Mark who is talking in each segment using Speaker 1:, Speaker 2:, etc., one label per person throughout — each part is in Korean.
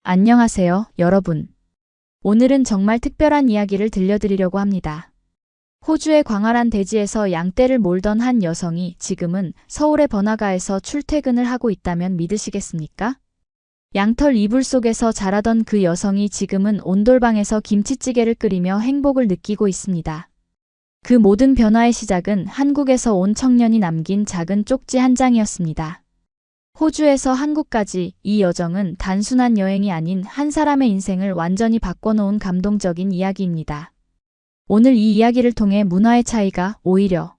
Speaker 1: 안녕하세요, 여러분. 오늘은 정말 특별한 이야기를 들려드리려고 합니다. 호주의 광활한 대지에서 양떼를 몰던 한 여성이 지금은 서울의 번화가에서 출퇴근을 하고 있다면 믿으시겠습니까? 양털 이불 속에서 자라던 그 여성이 지금은 온돌방에서 김치찌개를 끓이며 행복을 느끼고 있습니다. 그 모든 변화의 시작은 한국에서 온 청년이 남긴 작은 쪽지 한 장이었습니다. 호주에서 한국까지 이 여정은 단순한 여행이 아닌 한 사람의 인생을 완전히 바꿔놓은 감동적인 이야기입니다. 오늘 이 이야기를 통해 문화의 차이가 오히려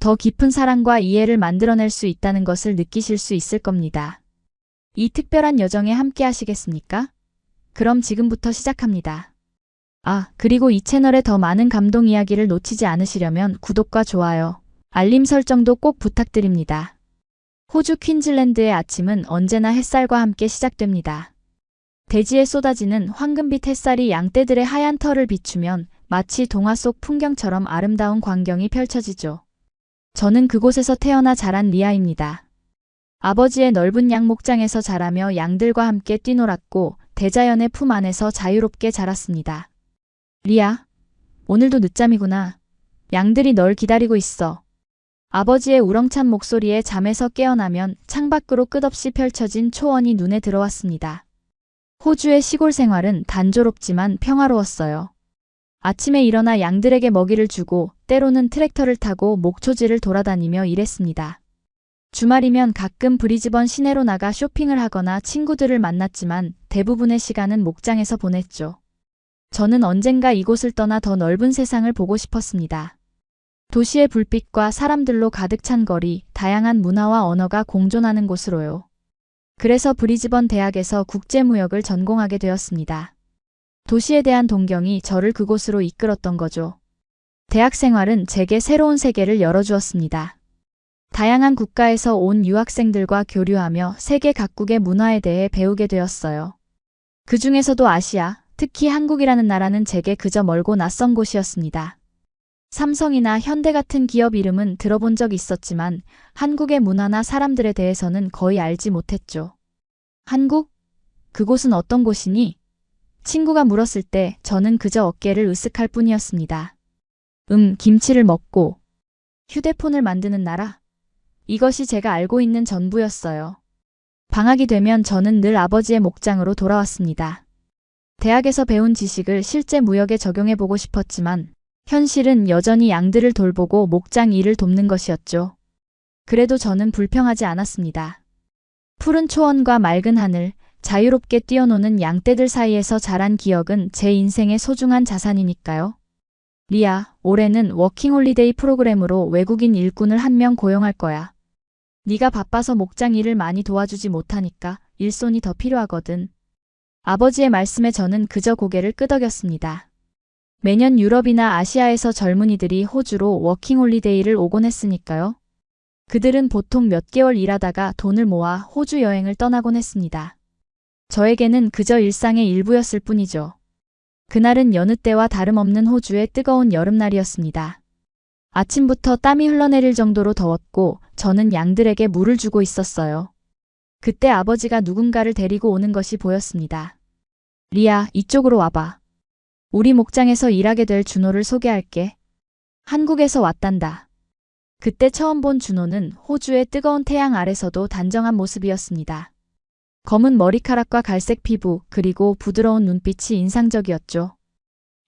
Speaker 1: 더 깊은 사랑과 이해를 만들어낼 수 있다는 것을 느끼실 수 있을 겁니다. 이 특별한 여정에 함께 하시겠습니까? 그럼 지금부터 시작합니다. 그리고 이 채널에 더 많은 감동 이야기를 놓치지 않으시려면 구독과 좋아요, 알림 설정도 꼭 부탁드립니다. 호주 퀸즐랜드의 아침은 언제나 햇살과 함께 시작됩니다. 대지에 쏟아지는 황금빛 햇살이 양떼들의 하얀 털을 비추면 마치 동화 속 풍경처럼 아름다운 광경이 펼쳐지죠. 저는 그곳에서 태어나 자란 리아입니다. 아버지의 넓은 양 목장에서 자라며 양들과 함께 뛰놀았고 대자연의 품 안에서 자유롭게 자랐습니다. 리아, 오늘도 늦잠이구나. 양들이 널 기다리고 있어. 아버지의 우렁찬 목소리에 잠에서 깨어나면 창밖으로 끝없이 펼쳐진 초원이 눈에 들어왔습니다. 호주의 시골 생활은 단조롭지만 평화로웠어요. 아침에 일어나 양들에게 먹이를 주고 때로는 트랙터를 타고 목초지를 돌아다니며 일했습니다. 주말이면 가끔 브리즈번 시내로 나가 쇼핑을 하거나 친구들을 만났지만 대부분의 시간은 목장에서 보냈죠. 저는 언젠가 이곳을 떠나 더 넓은 세상을 보고 싶었습니다. 도시의 불빛과 사람들로 가득 찬 거리, 다양한 문화와 언어가 공존하는 곳으로요. 그래서 브리즈번 대학에서 국제무역을 전공하게 되었습니다. 도시에 대한 동경이 저를 그곳으로 이끌었던 거죠. 대학 생활은 제게 새로운 세계를 열어주었습니다. 다양한 국가에서 온 유학생들과 교류하며 세계 각국의 문화에 대해 배우게 되었어요. 그 중에서도 아시아, 특히 한국이라는 나라는 제게 그저 멀고 낯선 곳이었습니다. 삼성이나 현대 같은 기업 이름은 들어본 적 있었지만 한국의 문화나 사람들에 대해서는 거의 알지 못했죠. 한국? 그곳은 어떤 곳이니? 친구가 물었을 때 저는 그저 어깨를 으쓱할 뿐이었습니다. 김치를 먹고 휴대폰을 만드는 나라? 이것이 제가 알고 있는 전부였어요. 방학이 되면 저는 늘 아버지의 목장으로 돌아왔습니다. 대학에서 배운 지식을 실제 무역에 적용해보고 싶었지만 현실은 여전히 양들을 돌보고 목장 일을 돕는 것이었죠. 그래도 저는 불평하지 않았습니다. 푸른 초원과 맑은 하늘, 자유롭게 뛰어노는 양떼들 사이에서 자란 기억은 제 인생의 소중한 자산이니까요. 리아, 올해는 워킹홀리데이 프로그램으로 외국인 일꾼을 한 명 고용할 거야. 네가 바빠서 목장 일을 많이 도와주지 못하니까 일손이 더 필요하거든. 아버지의 말씀에 저는 그저 고개를 끄덕였습니다. 매년 유럽이나 아시아에서 젊은이들이 호주로 워킹홀리데이를 오곤 했으니까요. 그들은 보통 몇 개월 일하다가 돈을 모아 호주 여행을 떠나곤 했습니다. 저에게는 그저 일상의 일부였을 뿐이죠. 그날은 여느 때와 다름없는 호주의 뜨거운 여름날이었습니다. 아침부터 땀이 흘러내릴 정도로 더웠고 저는 양들에게 물을 주고 있었어요. 그때 아버지가 누군가를 데리고 오는 것이 보였습니다. 리아, 이쪽으로 와봐. 우리 목장에서 일하게 될 준호를 소개할게. 한국에서 왔단다. 그때 처음 본 준호는 호주의 뜨거운 태양 아래서도 단정한 모습이었습니다. 검은 머리카락과 갈색 피부, 그리고 부드러운 눈빛이 인상적이었죠.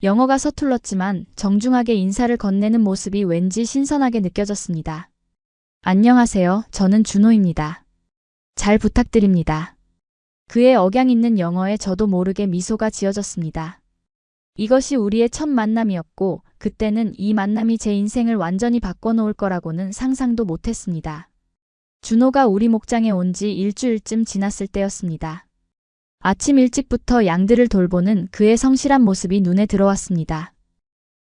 Speaker 1: 영어가 서툴렀지만 정중하게 인사를 건네는 모습이 왠지 신선하게 느껴졌습니다. 안녕하세요, 저는 준호입니다. 잘 부탁드립니다. 그의 억양 있는 영어에 저도 모르게 미소가 지어졌습니다. 이것이 우리의 첫 만남이었고 그때는 이 만남이 제 인생을 완전히 바꿔놓을 거라고는 상상도 못했습니다. 준호가 우리 목장에 온 지 일주일쯤 지났을 때였습니다. 아침 일찍부터 양들을 돌보는 그의 성실한 모습이 눈에 들어왔습니다.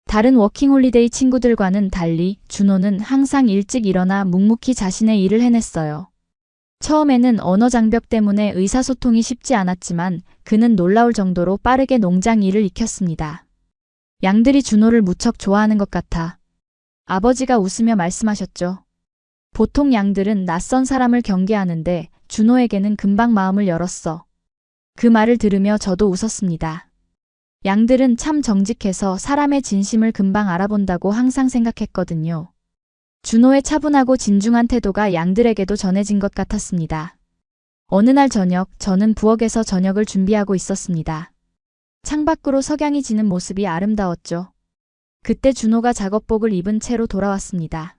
Speaker 1: 다른 워킹홀리데이 친구들과는 달리 준호는 항상 일찍 일어나 묵묵히 자신의 일을 해냈어요. 처음에는 언어 장벽 때문에 의사소통이 쉽지 않았지만 그는 놀라울 정도로 빠르게 농장 일을 익혔습니다. 양들이 준호를 무척 좋아하는 것 같아. 아버지가 웃으며 말씀하셨죠. 보통 양들은 낯선 사람을 경계하는데 준호에게는 금방 마음을 열었어. 그 말을 들으며 저도 웃었습니다. 양들은 참 정직해서 사람의 진심을 금방 알아본다고 항상 생각했거든요. 준호의 차분하고 진중한 태도가 양들에게도 전해진 것 같았습니다. 어느 날 저녁, 저는 부엌에서 저녁을 준비하고 있었습니다. 창밖으로 석양이 지는 모습이 아름다웠죠. 그때 준호가 작업복을 입은 채로 돌아왔습니다.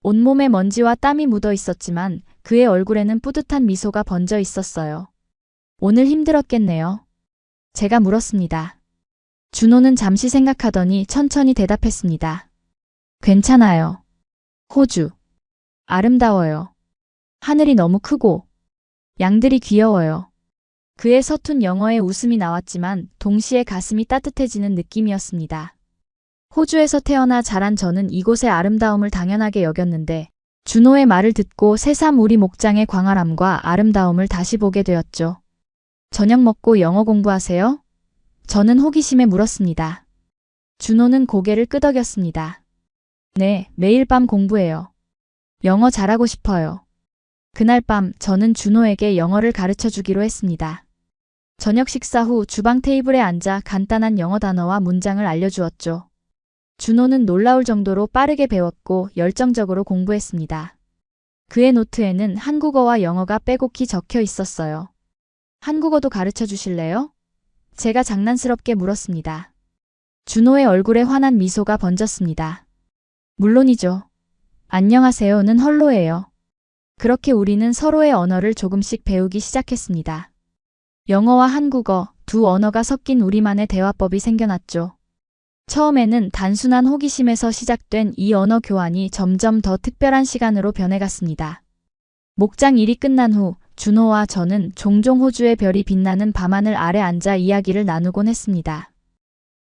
Speaker 1: 온몸에 먼지와 땀이 묻어 있었지만 그의 얼굴에는 뿌듯한 미소가 번져 있었어요. 오늘 힘들었겠네요. 제가 물었습니다. 준호는 잠시 생각하더니 천천히 대답했습니다. 괜찮아요. 호주. 아름다워요. 하늘이 너무 크고 양들이 귀여워요. 그의 서툰 영어에 웃음이 나왔지만 동시에 가슴이 따뜻해지는 느낌이었습니다. 호주에서 태어나 자란 저는 이곳의 아름다움을 당연하게 여겼는데 준호의 말을 듣고 새삼 우리 목장의 광활함과 아름다움을 다시 보게 되었죠. 저녁 먹고 영어 공부하세요? 저는 호기심에 물었습니다. 준호는 고개를 끄덕였습니다. 네, 매일 밤 공부해요. 영어 잘하고 싶어요. 그날 밤 저는 준호에게 영어를 가르쳐 주기로 했습니다. 저녁 식사 후 주방 테이블에 앉아 간단한 영어 단어와 문장을 알려주었죠. 준호는 놀라울 정도로 빠르게 배웠고 열정적으로 공부했습니다. 그의 노트에는 한국어와 영어가 빼곡히 적혀 있었어요. 한국어도 가르쳐 주실래요? 제가 장난스럽게 물었습니다. 준호의 얼굴에 환한 미소가 번졌습니다. 물론이죠. 안녕하세요는 헐로예요. 그렇게 우리는 서로의 언어를 조금씩 배우기 시작했습니다. 영어와 한국어 두 언어가 섞인 우리만의 대화법이 생겨났죠. 처음에는 단순한 호기심에서 시작된 이 언어 교환이 점점 더 특별한 시간으로 변해갔습니다. 목장 일이 끝난 후 준호와 저는 종종 호주의 별이 빛나는 밤하늘 아래 앉아 이야기를 나누곤 했습니다.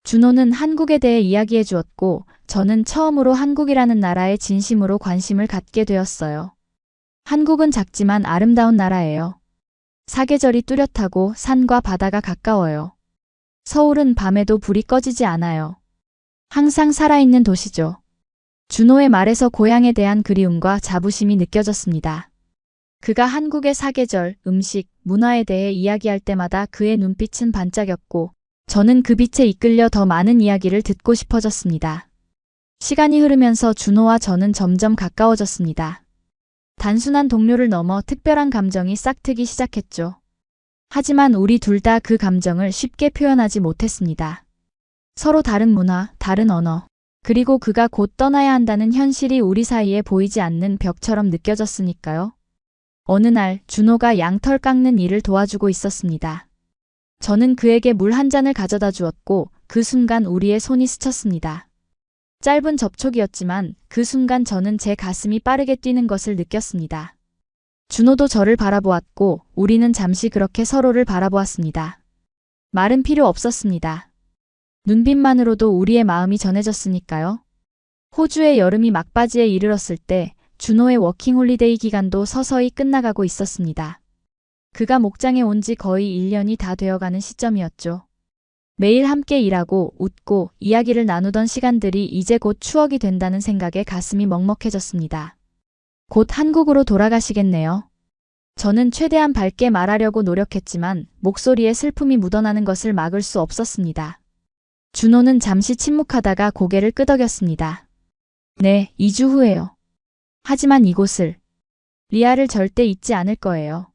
Speaker 1: 준호는 한국에 대해 이야기해 주었고 저는 처음으로 한국이라는 나라에 진심으로 관심을 갖게 되었어요. 한국은 작지만 아름다운 나라예요. 사계절이 뚜렷하고 산과 바다가 가까워요. 서울은 밤에도 불이 꺼지지 않아요. 항상 살아있는 도시죠. 준호의 말에서 고향에 대한 그리움과 자부심이 느껴졌습니다. 그가 한국의 사계절, 음식, 문화에 대해 이야기할 때마다 그의 눈빛은 반짝였고 저는 그 빛에 이끌려 더 많은 이야기를 듣고 싶어졌습니다. 시간이 흐르면서 준호와 저는 점점 가까워졌습니다. 단순한 동료를 넘어 특별한 감정이 싹트기 시작했죠. 하지만 우리 둘 다 그 감정을 쉽게 표현하지 못했습니다. 서로 다른 문화, 다른 언어, 그리고 그가 곧 떠나야 한다는 현실이 우리 사이에 보이지 않는 벽처럼 느껴졌으니까요. 어느 날 준호가 양털 깎는 일을 도와주고 있었습니다. 저는 그에게 물 한 잔을 가져다 주었고 그 순간 우리의 손이 스쳤습니다. 짧은 접촉이었지만 그 순간 저는 제 가슴이 빠르게 뛰는 것을 느꼈습니다. 준호도 저를 바라보았고 우리는 잠시 그렇게 서로를 바라보았습니다. 말은 필요 없었습니다. 눈빛만으로도 우리의 마음이 전해졌으니까요. 호주의 여름이 막바지에 이르렀을 때 준호의 워킹홀리데이 기간도 서서히 끝나가고 있었습니다. 그가 목장에 온 지 거의 1년이 다 되어가는 시점이었죠. 매일 함께 일하고 웃고 이야기를 나누던 시간들이 이제 곧 추억이 된다는 생각에 가슴이 먹먹해졌습니다. 곧 한국으로 돌아가시겠네요. 저는 최대한 밝게 말하려고 노력했지만 목소리에 슬픔이 묻어나는 것을 막을 수 없었습니다. 준호는 잠시 침묵하다가 고개를 끄덕였습니다. 네, 2주 후에요. 하지만 이곳을, 리아를 절대 잊지 않을 거예요.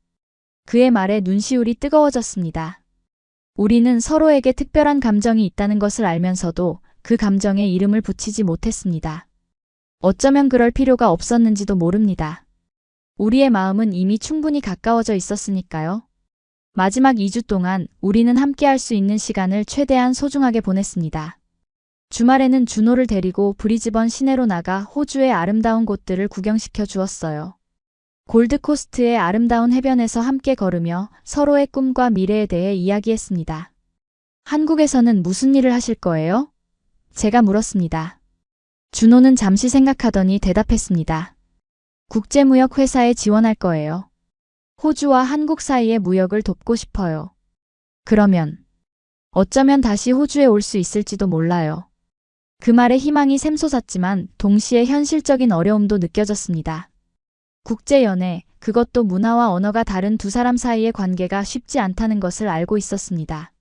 Speaker 1: 그의 말에 눈시울이 뜨거워졌습니다. 우리는 서로에게 특별한 감정이 있다는 것을 알면서도 그 감정에 이름을 붙이지 못했습니다. 어쩌면 그럴 필요가 없었는지도 모릅니다. 우리의 마음은 이미 충분히 가까워져 있었으니까요. 마지막 2주 동안 우리는 함께할 수 있는 시간을 최대한 소중하게 보냈습니다. 주말에는 준호를 데리고 브리즈번 시내로 나가 호주의 아름다운 곳들을 구경시켜 주었어요. 골드코스트의 아름다운 해변에서 함께 걸으며 서로의 꿈과 미래에 대해 이야기했습니다. 한국에서는 무슨 일을 하실 거예요? 제가 물었습니다. 준호는 잠시 생각하더니 대답했습니다. 국제무역 회사에 지원할 거예요. 호주와 한국 사이의 무역을 돕고 싶어요. 그러면 어쩌면 다시 호주에 올 수 있을지도 몰라요. 그 말에 희망이 샘솟았지만 동시에 현실적인 어려움도 느껴졌습니다. 국제연애, 그것도 문화와 언어가 다른 두 사람 사이의 관계가 쉽지 않다는 것을 알고 있었습니다.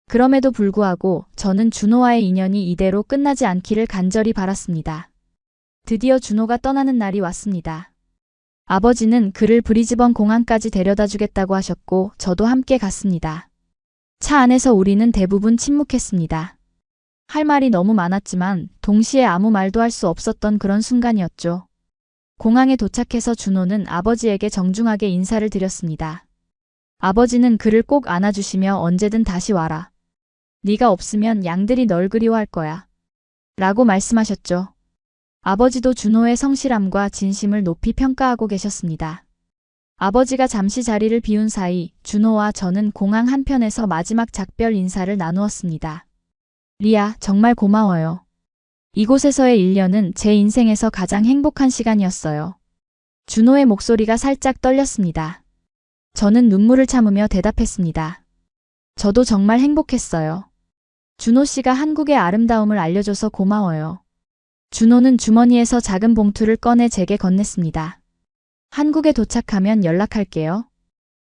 Speaker 1: 그럼에도 불구하고 저는 준호와의 인연이 이대로 끝나지 않기를 간절히 바랐습니다. 드디어 준호가 떠나는 날이 왔습니다. 아버지는 그를 브리즈번 공항까지 데려다 주겠다고 하셨고 저도 함께 갔습니다. 차 안에서 우리는 대부분 침묵했습니다. 할 말이 너무 많았지만 동시에 아무 말도 할 수 없었던 그런 순간이었죠. 공항에 도착해서 준호는 아버지에게 정중하게 인사를 드렸습니다. 아버지는 그를 꼭 안아주시며 언제든 다시 와라. 네가 없으면 양들이 널 그리워할 거야. 라고 말씀하셨죠. 아버지도 준호의 성실함과 진심을 높이 평가하고 계셨습니다. 아버지가 잠시 자리를 비운 사이 준호와 저는 공항 한편에서 마지막 작별 인사를 나누었습니다. 리아, 정말 고마워요. 이곳에서의 1년은 제 인생에서 가장 행복한 시간이었어요. 준호의 목소리가 살짝 떨렸습니다. 저는 눈물을 참으며 대답했습니다. 저도 정말 행복했어요. 준호 씨가 한국의 아름다움을 알려줘서 고마워요. 준호는 주머니에서 작은 봉투를 꺼내 제게 건넸습니다. 한국에 도착하면 연락할게요.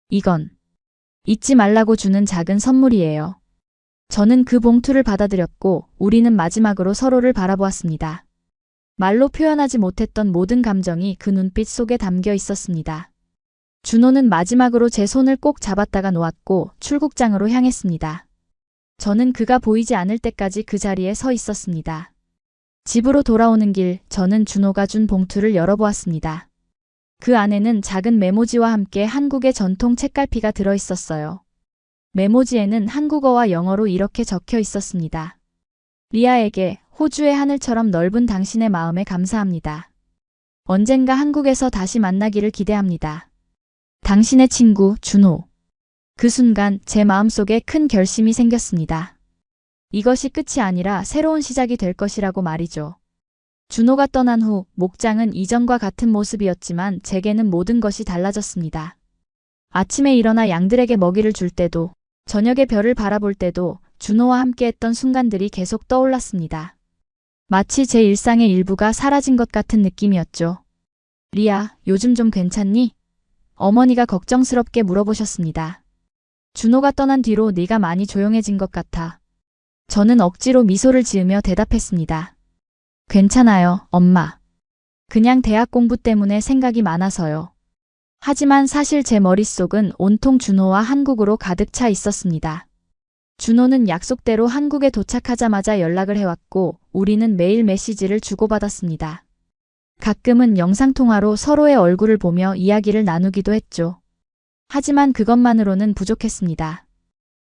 Speaker 1: 이건 잊지 말라고 주는 작은 선물이에요. 저는 그 봉투를 받아들였고 우리는 마지막으로 서로를 바라보았습니다. 말로 표현하지 못했던 모든 감정이 그 눈빛 속에 담겨 있었습니다. 준호는 마지막으로 제 손을 꼭 잡았다가 놓았고 출국장으로 향했습니다. 저는 그가 보이지 않을 때까지 그 자리에 서 있었습니다. 집으로 돌아오는 길, 저는 준호가 준 봉투를 열어보았습니다. 그 안에는 작은 메모지와 함께 한국의 전통 책갈피가 들어있었어요. 메모지에는 한국어와 영어로 이렇게 적혀 있었습니다. 리아에게 호주의 하늘처럼 넓은 당신의 마음에 감사합니다. 언젠가 한국에서 다시 만나기를 기대합니다. 당신의 친구 준호. 그 순간 제 마음속에 큰 결심이 생겼습니다. 이것이 끝이 아니라 새로운 시작이 될 것이라고 말이죠. 준호가 떠난 후 목장은 이전과 같은 모습이었지만 제게는 모든 것이 달라졌습니다. 아침에 일어나 양들에게 먹이를 줄 때도 저녁에 별을 바라볼 때도 준호와 함께했던 순간들이 계속 떠올랐습니다. 마치 제 일상의 일부가 사라진 것 같은 느낌이었죠. 리아, 요즘 좀 괜찮니? 어머니가 걱정스럽게 물어보셨습니다. 준호가 떠난 뒤로 네가 많이 조용해진 것 같아. 저는 억지로 미소를 지으며 대답했습니다. 괜찮아요, 엄마. 그냥 대학 공부 때문에 생각이 많아서요. 하지만 사실 제 머릿속은 온통 준호와 한국으로 가득 차 있었습니다. 준호는 약속대로 한국에 도착하자마자 연락을 해왔고 우리는 매일 메시지를 주고받았습니다. 가끔은 영상통화로 서로의 얼굴을 보며 이야기를 나누기도 했죠. 하지만 그것만으로는 부족했습니다.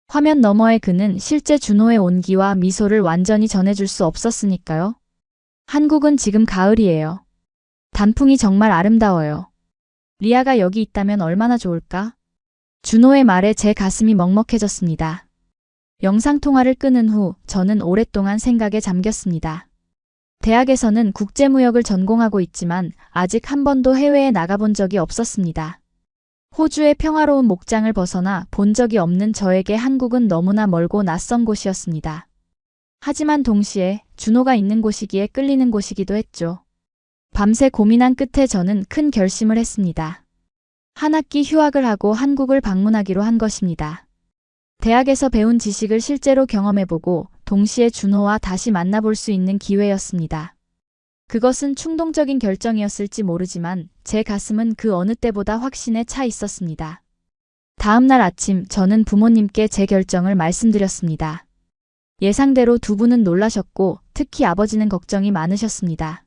Speaker 1: 화면 너머의 그는 실제 준호의 온기와 미소를 완전히 전해줄 수 없었으니까요. 한국은 지금 가을이에요. 단풍이 정말 아름다워요. 리아가 여기 있다면 얼마나 좋을까? 준호의 말에 제 가슴이 먹먹해졌습니다. 영상통화를 끊은 후 저는 오랫동안 생각에 잠겼습니다. 대학에서는 국제무역을 전공하고 있지만 아직 한 번도 해외에 나가본 적이 없었습니다. 호주의 평화로운 목장을 벗어나 본 적이 없는 저에게 한국은 너무나 멀고 낯선 곳이었습니다. 하지만 동시에 준호가 있는 곳이기에 끌리는 곳이기도 했죠. 밤새 고민한 끝에 저는 큰 결심을 했습니다. 한 학기 휴학을 하고 한국을 방문하기로 한 것입니다. 대학에서 배운 지식을 실제로 경험해보고 동시에 준호와 다시 만나볼 수 있는 기회였습니다. 그것은 충동적인 결정이었을지 모르지만 제 가슴은 그 어느 때보다 확신에 차 있었습니다. 다음 날 아침 저는 부모님께 제 결정을 말씀드렸습니다. 예상대로 두 분은 놀라셨고 특히 아버지는 걱정이 많으셨습니다.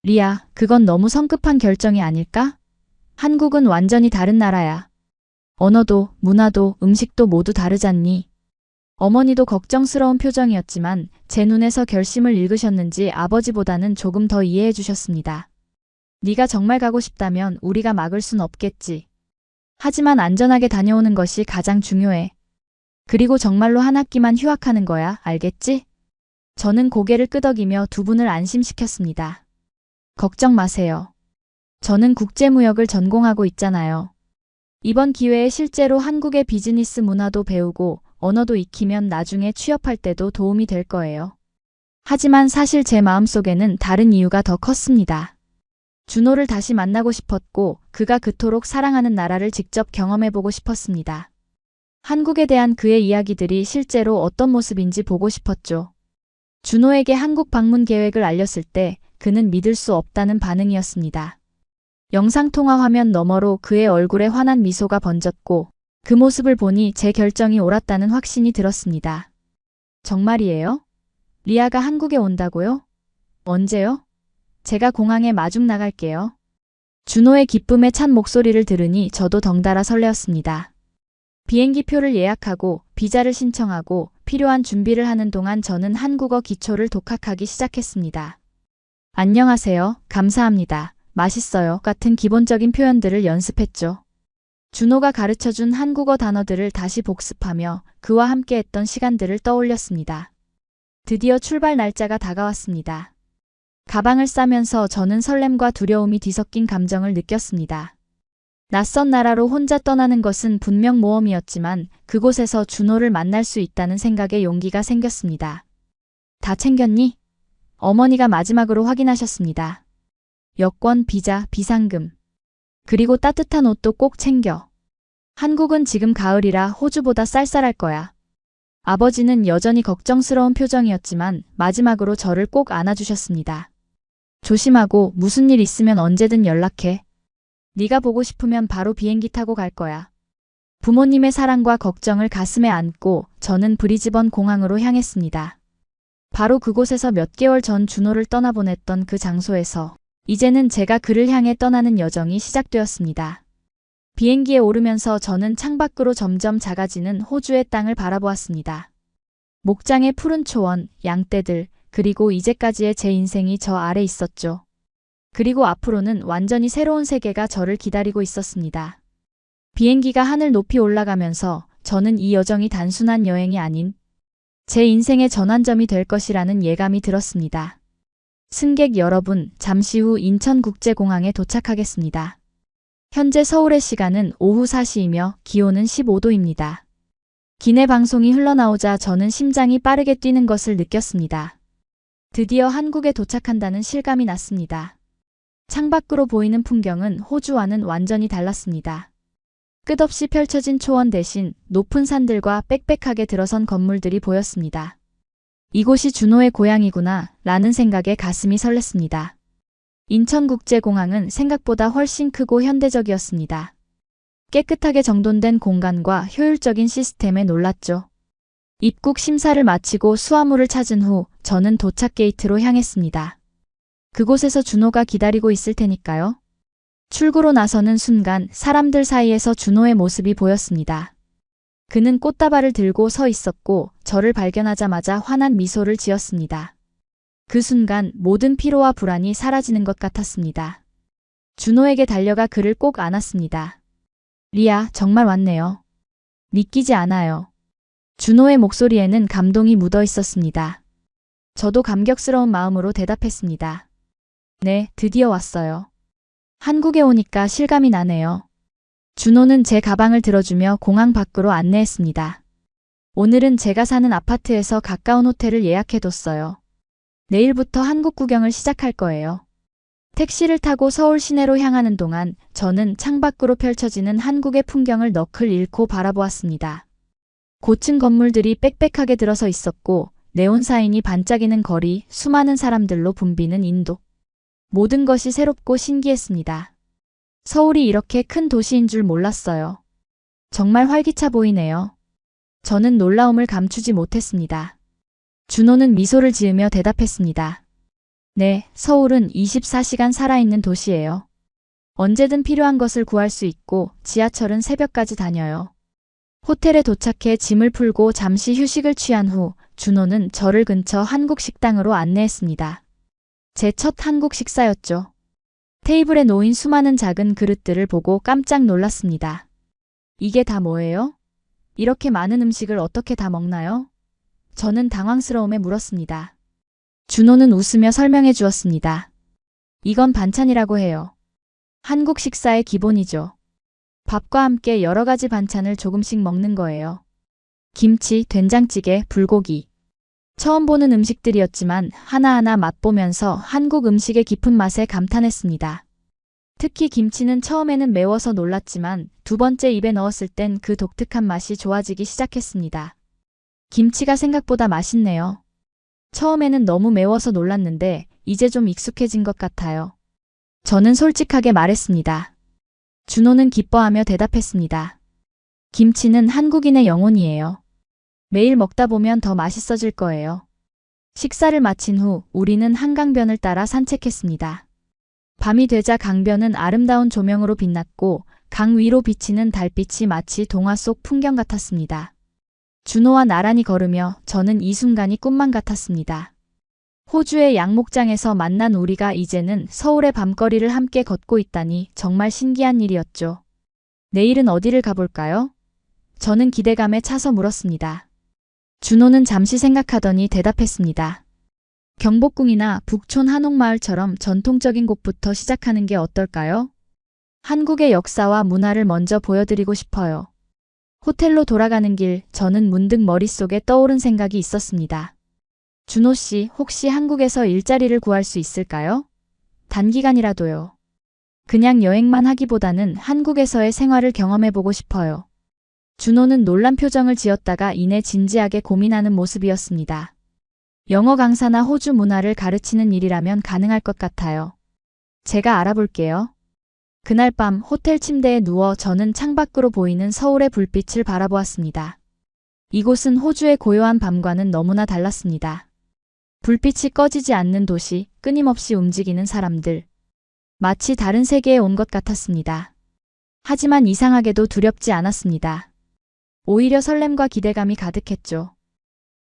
Speaker 1: 리아, 그건 너무 성급한 결정이 아닐까? 한국은 완전히 다른 나라야. 언어도, 문화도, 음식도 모두 다르잖니. 어머니도 걱정스러운 표정이었지만 제 눈에서 결심을 읽으셨는지 아버지보다는 조금 더 이해해 주셨습니다. 네가 정말 가고 싶다면 우리가 막을 순 없겠지. 하지만 안전하게 다녀오는 것이 가장 중요해. 그리고 정말로 한 학기만 휴학하는 거야, 알겠지? 저는 고개를 끄덕이며 두 분을 안심시켰습니다. 걱정 마세요. 저는 국제무역을 전공하고 있잖아요. 이번 기회에 실제로 한국의 비즈니스 문화도 배우고 언어도 익히면 나중에 취업할 때도 도움이 될 거예요. 하지만 사실 제 마음속에는 다른 이유가 더 컸습니다. 준호를 다시 만나고 싶었고 그가 그토록 사랑하는 나라를 직접 경험해보고 싶었습니다. 한국에 대한 그의 이야기들이 실제로 어떤 모습인지 보고 싶었죠. 준호에게 한국 방문 계획을 알렸을 때 그는 믿을 수 없다는 반응이었습니다. 영상통화 화면 너머로 그의 얼굴에 환한 미소가 번졌고 그 모습을 보니 제 결정이 옳았다는 확신이 들었습니다. 정말이에요? 리아가 한국에 온다고요? 언제요? 제가 공항에 마중 나갈게요. 준호의 기쁨에 찬 목소리를 들으니 저도 덩달아 설레었습니다. 비행기 표를 예약하고 비자를 신청하고 필요한 준비를 하는 동안 저는 한국어 기초를 독학하기 시작했습니다. 안녕하세요. 감사합니다. 맛있어요. 같은 기본적인 표현들을 연습했죠. 준호가 가르쳐준 한국어 단어들을 다시 복습하며 그와 함께했던 시간들을 떠올렸습니다. 드디어 출발 날짜가 다가왔습니다. 가방을 싸면서 저는 설렘과 두려움이 뒤섞인 감정을 느꼈습니다. 낯선 나라로 혼자 떠나는 것은 분명 모험이었지만 그곳에서 준호를 만날 수 있다는 생각에 용기가 생겼습니다. 다 챙겼니? 어머니가 마지막으로 확인하셨습니다. 여권, 비자, 비상금. 그리고 따뜻한 옷도 꼭 챙겨. 한국은 지금 가을이라 호주보다 쌀쌀할 거야. 아버지는 여전히 걱정스러운 표정이었지만 마지막으로 저를 꼭 안아주셨습니다. 조심하고 무슨 일 있으면 언제든 연락해. 네가 보고 싶으면 바로 비행기 타고 갈 거야. 부모님의 사랑과 걱정을 가슴에 안고 저는 브리즈번 공항으로 향했습니다. 바로 그곳에서 몇 개월 전 준호를 떠나보냈던 그 장소에서 이제는 제가 그를 향해 떠나는 여정이 시작되었습니다. 비행기에 오르면서 저는 창밖으로 점점 작아지는 호주의 땅을 바라보았습니다. 목장의 푸른 초원, 양떼들, 그리고 이제까지의 제 인생이 저 아래 있었죠. 그리고 앞으로는 완전히 새로운 세계가 저를 기다리고 있었습니다. 비행기가 하늘 높이 올라가면서 저는 이 여정이 단순한 여행이 아닌 제 인생의 전환점이 될 것이라는 예감이 들었습니다. 승객 여러분, 잠시 후 인천국제공항에 도착하겠습니다. 현재 서울의 시간은 오후 4시이며 기온은 15도입니다. 기내 방송이 흘러나오자 저는 심장이 빠르게 뛰는 것을 느꼈습니다. 드디어 한국에 도착한다는 실감이 났습니다. 창밖으로 보이는 풍경은 호주와는 완전히 달랐습니다. 끝없이 펼쳐진 초원 대신 높은 산들과 빽빽하게 들어선 건물들이 보였습니다. 이곳이 준호의 고향이구나 라는 생각에 가슴이 설렜습니다. 인천국제공항은 생각보다 훨씬 크고 현대적이었습니다. 깨끗하게 정돈된 공간과 효율적인 시스템에 놀랐죠. 입국 심사를 마치고 수화물을 찾은 후 저는 도착 게이트로 향했습니다. 그곳에서 준호가 기다리고 있을 테니까요. 출구로 나서는 순간 사람들 사이에서 준호의 모습이 보였습니다. 그는 꽃다발을 들고 서 있었고 저를 발견하자마자 환한 미소를 지었습니다. 그 순간 모든 피로와 불안이 사라지는 것 같았습니다. 준호에게 달려가 그를 꼭 안았습니다. 리아, 정말 왔네요. 믿기지 않아요. 준호의 목소리에는 감동이 묻어 있었습니다. 저도 감격스러운 마음으로 대답했습니다. 네, 드디어 왔어요. 한국에 오니까 실감이 나네요. 준호는 제 가방을 들어주며 공항 밖으로 안내했습니다. 오늘은 제가 사는 아파트에서 가까운 호텔을 예약해뒀어요. 내일부터 한국 구경을 시작할 거예요. 택시를 타고 서울 시내로 향하는 동안 저는 창밖으로 펼쳐지는 한국의 풍경을 너클 잃고 바라보았습니다. 고층 건물들이 빽빽하게 들어서 있었고 네온 사인이 반짝이는 거리, 수많은 사람들로 붐비는 인도. 모든 것이 새롭고 신기했습니다. 서울이 이렇게 큰 도시인 줄 몰랐어요. 정말 활기차 보이네요. 저는 놀라움을 감추지 못했습니다. 준호는 미소를 지으며 대답했습니다. 네, 서울은 24시간 살아있는 도시예요. 언제든 필요한 것을 구할 수 있고 지하철은 새벽까지 다녀요. 호텔에 도착해 짐을 풀고 잠시 휴식을 취한 후 준호는 저를 근처 한국 식당으로 안내했습니다. 제 첫 한국 식사였죠. 테이블에 놓인 수많은 작은 그릇들을 보고 깜짝 놀랐습니다. 이게 다 뭐예요? 이렇게 많은 음식을 어떻게 다 먹나요? 저는 당황스러움에 물었습니다. 준호는 웃으며 설명해 주었습니다. 이건 반찬이라고 해요. 한국 식사의 기본이죠. 밥과 함께 여러 가지 반찬을 조금씩 먹는 거예요. 김치, 된장찌개, 불고기. 처음 보는 음식들이었지만 하나하나 맛보면서 한국 음식의 깊은 맛에 감탄했습니다. 특히 김치는 처음에는 매워서 놀랐지만 두 번째 입에 넣었을 땐 그 독특한 맛이 좋아지기 시작했습니다. 김치가 생각보다 맛있네요. 처음에는 너무 매워서 놀랐는데 이제 좀 익숙해진 것 같아요. 저는 솔직하게 말했습니다. 준호는 기뻐하며 대답했습니다. 김치는 한국인의 영혼이에요. 매일 먹다 보면 더 맛있어질 거예요. 식사를 마친 후 우리는 한강변을 따라 산책했습니다. 밤이 되자 강변은 아름다운 조명으로 빛났고 강 위로 비치는 달빛이 마치 동화 속 풍경 같았습니다. 준호와 나란히 걸으며 저는 이 순간이 꿈만 같았습니다. 호주의 양목장에서 만난 우리가 이제는 서울의 밤거리를 함께 걷고 있다니 정말 신기한 일이었죠. 내일은 어디를 가볼까요? 저는 기대감에 차서 물었습니다. 준호는 잠시 생각하더니 대답했습니다. 경복궁이나 북촌 한옥마을처럼 전통적인 곳부터 시작하는 게 어떨까요? 한국의 역사와 문화를 먼저 보여드리고 싶어요. 호텔로 돌아가는 길 저는 문득 머릿속에 떠오른 생각이 있었습니다. 준호 씨, 혹시 한국에서 일자리를 구할 수 있을까요? 단기간이라도요. 그냥 여행만 하기보다는 한국에서의 생활을 경험해보고 싶어요. 준호는 놀란 표정을 지었다가 이내 진지하게 고민하는 모습이었습니다. 영어 강사나 호주 문화를 가르치는 일이라면 가능할 것 같아요. 제가 알아볼게요. 그날 밤 호텔 침대에 누워 저는 창밖으로 보이는 서울의 불빛을 바라보았습니다. 이곳은 호주의 고요한 밤과는 너무나 달랐습니다. 불빛이 꺼지지 않는 도시, 끊임없이 움직이는 사람들. 마치 다른 세계에 온 것 같았습니다. 하지만 이상하게도 두렵지 않았습니다. 오히려 설렘과 기대감이 가득했죠.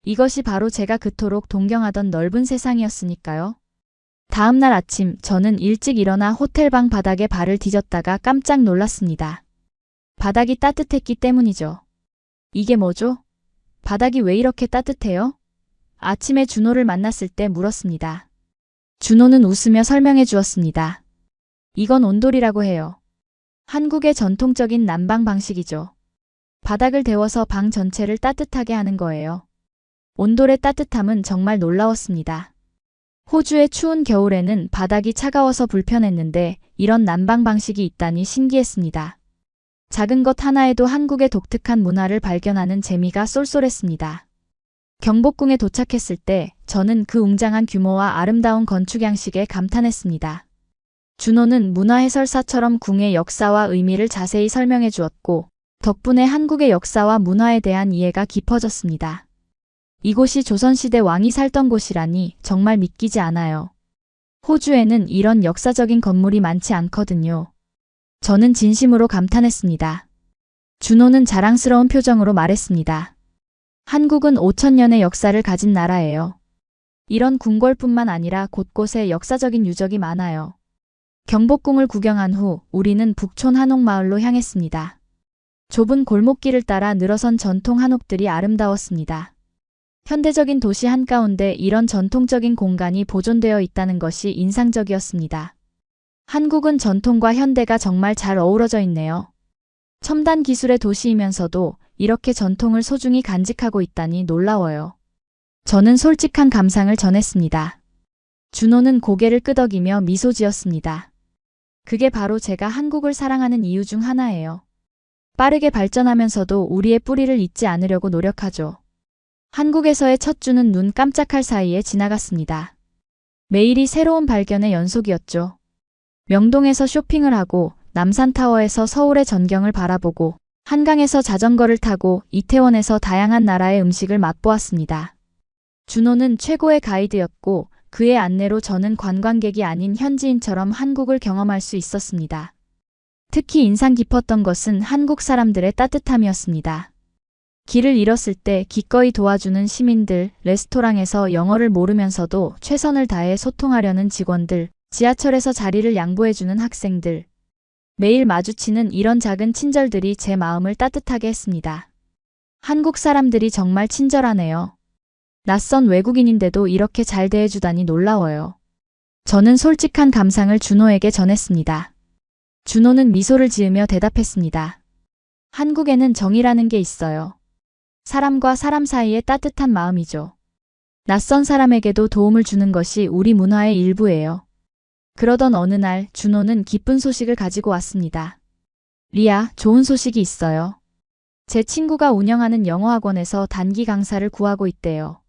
Speaker 1: 이것이 바로 제가 그토록 동경하던 넓은 세상이었으니까요. 다음 날 아침 저는 일찍 일어나 호텔방 바닥에 발을 디뎠다가 깜짝 놀랐습니다. 바닥이 따뜻했기 때문이죠. 이게 뭐죠? 바닥이 왜 이렇게 따뜻해요? 아침에 준호를 만났을 때 물었습니다. 준호는 웃으며 설명해 주었습니다. 이건 온돌이라고 해요. 한국의 전통적인 난방 방식이죠. 바닥을 데워서 방 전체를 따뜻하게 하는 거예요. 온돌의 따뜻함은 정말 놀라웠습니다. 호주의 추운 겨울에는 바닥이 차가워서 불편했는데 이런 난방 방식이 있다니 신기했습니다. 작은 것 하나에도 한국의 독특한 문화를 발견하는 재미가 쏠쏠했습니다. 경복궁에 도착했을 때 저는 그 웅장한 규모와 아름다운 건축 양식에 감탄했습니다. 준호는 문화해설사처럼 궁의 역사와 의미를 자세히 설명해 주었고 덕분에 한국의 역사와 문화에 대한 이해가 깊어졌습니다. 이곳이 조선시대 왕이 살던 곳이라니 정말 믿기지 않아요. 호주에는 이런 역사적인 건물이 많지 않거든요. 저는 진심으로 감탄했습니다. 준호는 자랑스러운 표정으로 말했습니다. 한국은 5,000년의 역사를 가진 나라예요. 이런 궁궐뿐만 아니라 곳곳에 역사적인 유적이 많아요. 경복궁을 구경한 후 우리는 북촌 한옥마을로 향했습니다. 좁은 골목길을 따라 늘어선 전통 한옥들이 아름다웠습니다. 현대적인 도시 한가운데 이런 전통적인 공간이 보존되어 있다는 것이 인상적이었습니다. 한국은 전통과 현대가 정말 잘 어우러져 있네요. 첨단 기술의 도시이면서도 이렇게 전통을 소중히 간직하고 있다니 놀라워요. 저는 솔직한 감상을 전했습니다. 준호는 고개를 끄덕이며 미소 지었습니다. 그게 바로 제가 한국을 사랑하는 이유 중 하나예요. 빠르게 발전하면서도 우리의 뿌리를 잊지 않으려고 노력하죠. 한국에서의 첫 주는 눈 깜짝할 사이에 지나갔습니다. 매일이 새로운 발견의 연속이었죠. 명동에서 쇼핑을 하고 남산타워에서 서울의 전경을 바라보고 한강에서 자전거를 타고 이태원에서 다양한 나라의 음식을 맛보았습니다. 준호는 최고의 가이드였고 그의 안내로 저는 관광객이 아닌 현지인처럼 한국을 경험할 수 있었습니다. 특히 인상 깊었던 것은 한국 사람들의 따뜻함이었습니다. 길을 잃었을 때 기꺼이 도와주는 시민들, 레스토랑에서 영어를 모르면서도 최선을 다해 소통하려는 직원들, 지하철에서 자리를 양보해주는 학생들. 매일 마주치는 이런 작은 친절들이 제 마음을 따뜻하게 했습니다. 한국 사람들이 정말 친절하네요. 낯선 외국인인데도 이렇게 잘 대해주다니 놀라워요. 저는 솔직한 감상을 준호에게 전했습니다. 준호는 미소를 지으며 대답했습니다. 한국에는 정이라는 게 있어요. 사람과 사람 사이의 따뜻한 마음이죠. 낯선 사람에게도 도움을 주는 것이 우리 문화의 일부예요. 그러던 어느 날 준호는 기쁜 소식을 가지고 왔습니다. 리아, 좋은 소식이 있어요. 제 친구가 운영하는 영어학원에서 단기 강사를 구하고 있대요.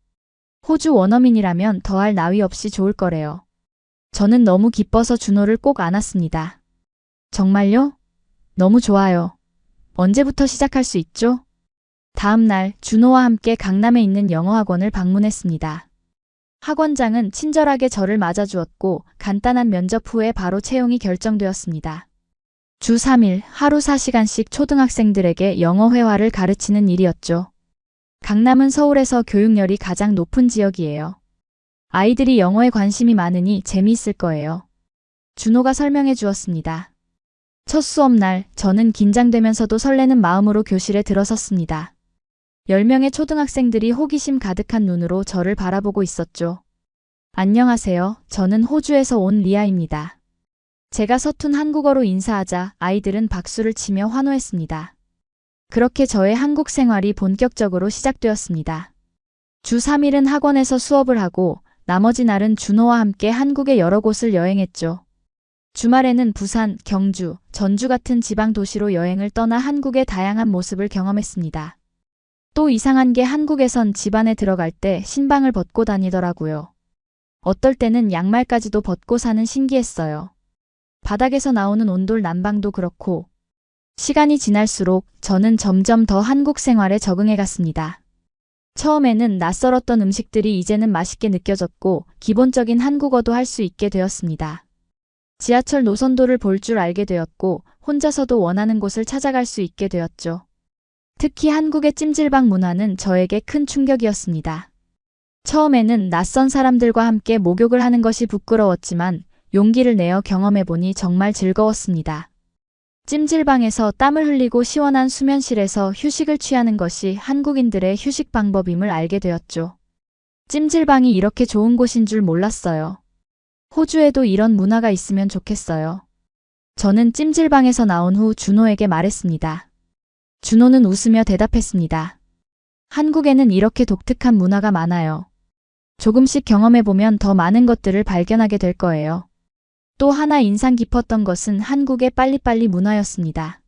Speaker 1: 호주 원어민이라면 더할 나위 없이 좋을 거래요. 저는 너무 기뻐서 준호를 꼭 안았습니다. 정말요? 너무 좋아요. 언제부터 시작할 수 있죠? 다음 날 준호와 함께 강남에 있는 영어학원을 방문했습니다. 학원장은 친절하게 저를 맞아주었고 간단한 면접 후에 바로 채용이 결정되었습니다. 주 3일 하루 4시간씩 초등학생들에게 영어 회화를 가르치는 일이었죠. 강남은 서울에서 교육열이 가장 높은 지역이에요. 아이들이 영어에 관심이 많으니 재미있을 거예요. 준호가 설명해 주었습니다. 첫 수업날 저는 긴장되면서도 설레는 마음으로 교실에 들어섰습니다. 10명의 초등학생들이 호기심 가득한 눈으로 저를 바라보고 있었죠. 안녕하세요. 저는 호주에서 온 리아입니다. 제가 서툰 한국어로 인사하자 아이들은 박수를 치며 환호했습니다. 그렇게 저의 한국 생활이 본격적으로 시작되었습니다. 주 3일은 학원에서 수업을 하고 나머지 날은 준호와 함께 한국의 여러 곳을 여행했죠. 주말에는 부산, 경주, 전주 같은 지방 도시로 여행을 떠나 한국의 다양한 모습을 경험했습니다. 또 이상한 게 한국에선 집 안에 들어갈 때 신방을 벗고 다니더라고요. 어떨 때는 양말까지도 벗고 사는 신기했어요. 바닥에서 나오는 온돌 난방도 그렇고 시간이 지날수록 저는 점점 더 한국 생활에 적응해 갔습니다. 처음에는 낯설었던 음식들이 이제는 맛있게 느껴졌고 기본적인 한국어도 할 수 있게 되었습니다. 지하철 노선도를 볼 줄 알게 되었고 혼자서도 원하는 곳을 찾아갈 수 있게 되었죠. 특히 한국의 찜질방 문화는 저에게 큰 충격이었습니다. 처음에는 낯선 사람들과 함께 목욕을 하는 것이 부끄러웠지만 용기를 내어 경험해보니 정말 즐거웠습니다. 찜질방에서 땀을 흘리고 시원한 수면실에서 휴식을 취하는 것이 한국인들의 휴식 방법임을 알게 되었죠. 찜질방이 이렇게 좋은 곳인 줄 몰랐어요. 호주에도 이런 문화가 있으면 좋겠어요. 저는 찜질방에서 나온 후 준호에게 말했습니다. 준호는 웃으며 대답했습니다. 한국에는 이렇게 독특한 문화가 많아요. 조금씩 경험해보면 더 많은 것들을 발견하게 될 거예요. 또 하나 인상 깊었던 것은 한국의 빨리빨리 문화였습니다.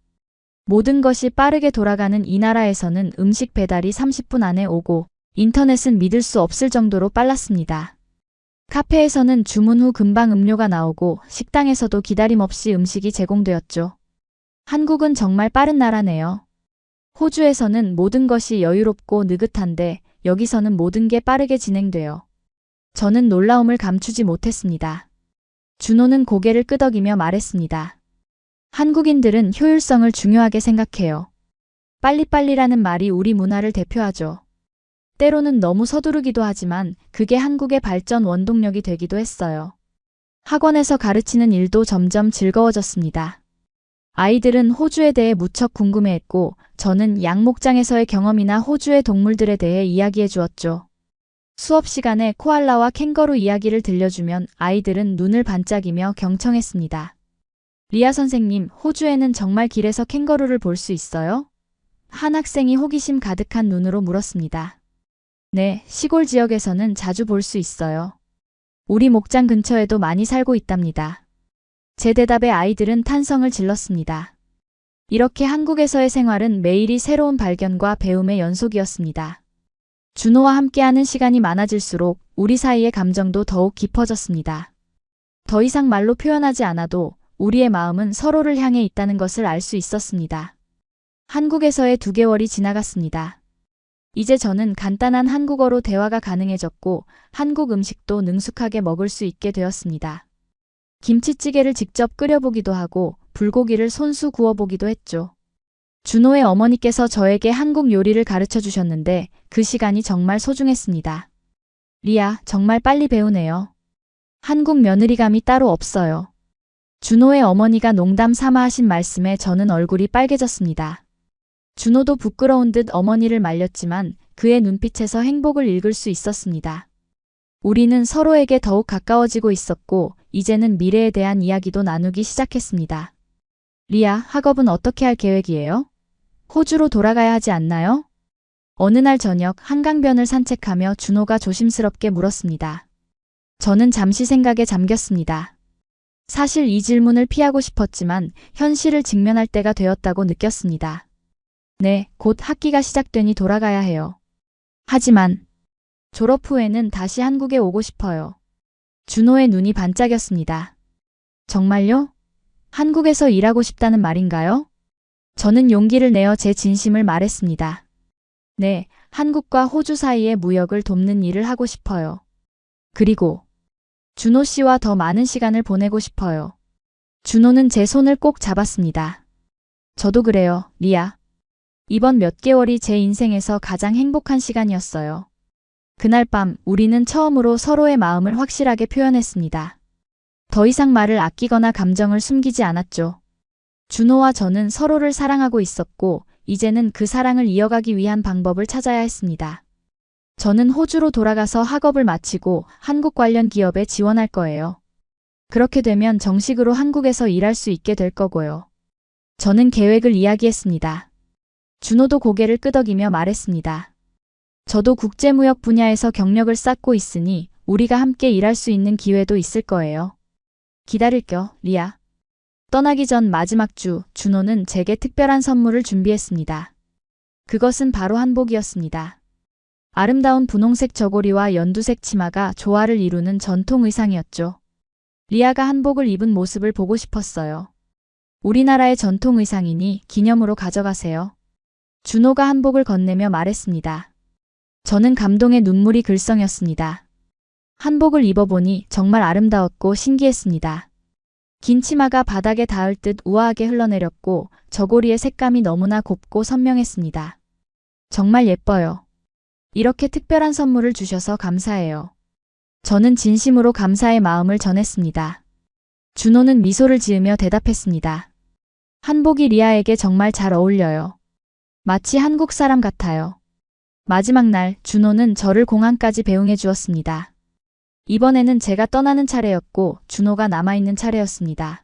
Speaker 1: 모든 것이 빠르게 돌아가는 이 나라에서는 음식 배달이 30분 안에 오고 인터넷은 믿을 수 없을 정도로 빨랐습니다. 카페에서는 주문 후 금방 음료가 나오고 식당에서도 기다림 없이 음식이 제공되었죠. 한국은 정말 빠른 나라네요. 호주에서는 모든 것이 여유롭고 느긋한데 여기서는 모든 게 빠르게 진행돼요. 저는 놀라움을 감추지 못했습니다. 준호는 고개를 끄덕이며 말했습니다. 한국인들은 효율성을 중요하게 생각해요. 빨리빨리라는 말이 우리 문화를 대표하죠. 때로는 너무 서두르기도 하지만 그게 한국의 발전 원동력이 되기도 했어요. 학원에서 가르치는 일도 점점 즐거워졌습니다. 아이들은 호주에 대해 무척 궁금해했고 저는 양목장에서의 경험이나 호주의 동물들에 대해 이야기해 주었죠. 수업 시간에 코알라와 캥거루 이야기를 들려주면 아이들은 눈을 반짝이며 경청했습니다. 리아 선생님, 호주에는 정말 길에서 캥거루를 볼 수 있어요? 한 학생이 호기심 가득한 눈으로 물었습니다. 네, 시골 지역에서는 자주 볼 수 있어요. 우리 목장 근처에도 많이 살고 있답니다. 제 대답에 아이들은 탄성을 질렀습니다. 이렇게 한국에서의 생활은 매일이 새로운 발견과 배움의 연속이었습니다. 준호와 함께하는 시간이 많아질수록 우리 사이의 감정도 더욱 깊어졌습니다. 더 이상 말로 표현하지 않아도 우리의 마음은 서로를 향해 있다는 것을 알 수 있었습니다. 한국에서의 2개월이 지나갔습니다. 이제 저는 간단한 한국어로 대화가 가능해졌고 한국 음식도 능숙하게 먹을 수 있게 되었습니다. 김치찌개를 직접 끓여보기도 하고 불고기를 손수 구워보기도 했죠. 준호의 어머니께서 저에게 한국 요리를 가르쳐 주셨는데 그 시간이 정말 소중했습니다. 리아, 정말 빨리 배우네요. 한국 며느리감이 따로 없어요. 준호의 어머니가 농담 삼아 하신 말씀에 저는 얼굴이 빨개졌습니다. 준호도 부끄러운 듯 어머니를 말렸지만 그의 눈빛에서 행복을 읽을 수 있었습니다. 우리는 서로에게 더욱 가까워지고 있었고 이제는 미래에 대한 이야기도 나누기 시작했습니다. 리아, 학업은 어떻게 할 계획이에요? 호주로 돌아가야 하지 않나요? 어느 날 저녁 한강변을 산책하며 준호가 조심스럽게 물었습니다. 저는 잠시 생각에 잠겼습니다. 사실 이 질문을 피하고 싶었지만 현실을 직면할 때가 되었다고 느꼈습니다. 네, 곧 학기가 시작되니 돌아가야 해요. 하지만 졸업 후에는 다시 한국에 오고 싶어요. 준호의 눈이 반짝였습니다. 정말요? 한국에서 일하고 싶다는 말인가요? 저는 용기를 내어 제 진심을 말했습니다. 네, 한국과 호주 사이의 무역을 돕는 일을 하고 싶어요. 그리고 준호 씨와 더 많은 시간을 보내고 싶어요. 준호는 제 손을 꼭 잡았습니다. 저도 그래요, 리아. 이번 몇 개월이 제 인생에서 가장 행복한 시간이었어요. 그날 밤 우리는 처음으로 서로의 마음을 확실하게 표현했습니다. 더 이상 말을 아끼거나 감정을 숨기지 않았죠. 준호와 저는 서로를 사랑하고 있었고 이제는 그 사랑을 이어가기 위한 방법을 찾아야 했습니다. 저는 호주로 돌아가서 학업을 마치고 한국 관련 기업에 지원할 거예요. 그렇게 되면 정식으로 한국에서 일할 수 있게 될 거고요. 저는 계획을 이야기했습니다. 준호도 고개를 끄덕이며 말했습니다. 저도 국제무역 분야에서 경력을 쌓고 있으니 우리가 함께 일할 수 있는 기회도 있을 거예요. 기다릴게요, 리아. 떠나기 전 마지막 주, 준호는 제게 특별한 선물을 준비했습니다. 그것은 바로 한복이었습니다. 아름다운 분홍색 저고리와 연두색 치마가 조화를 이루는 전통 의상이었죠. 리아가 한복을 입은 모습을 보고 싶었어요. 우리나라의 전통 의상이니 기념으로 가져가세요. 준호가 한복을 건네며 말했습니다. 저는 감동의 눈물이 글썽였습니다. 한복을 입어보니 정말 아름다웠고 신기했습니다. 긴 치마가 바닥에 닿을 듯 우아하게 흘러내렸고 저고리의 색감이 너무나 곱고 선명했습니다. 정말 예뻐요. 이렇게 특별한 선물을 주셔서 감사해요. 저는 진심으로 감사의 마음을 전했습니다. 준호는 미소를 지으며 대답했습니다. 한복이 리아에게 정말 잘 어울려요. 마치 한국 사람 같아요. 마지막 날 준호는 저를 공항까지 배웅해 주었습니다. 이번에는 제가 떠나는 차례였고 준호가 남아있는 차례였습니다.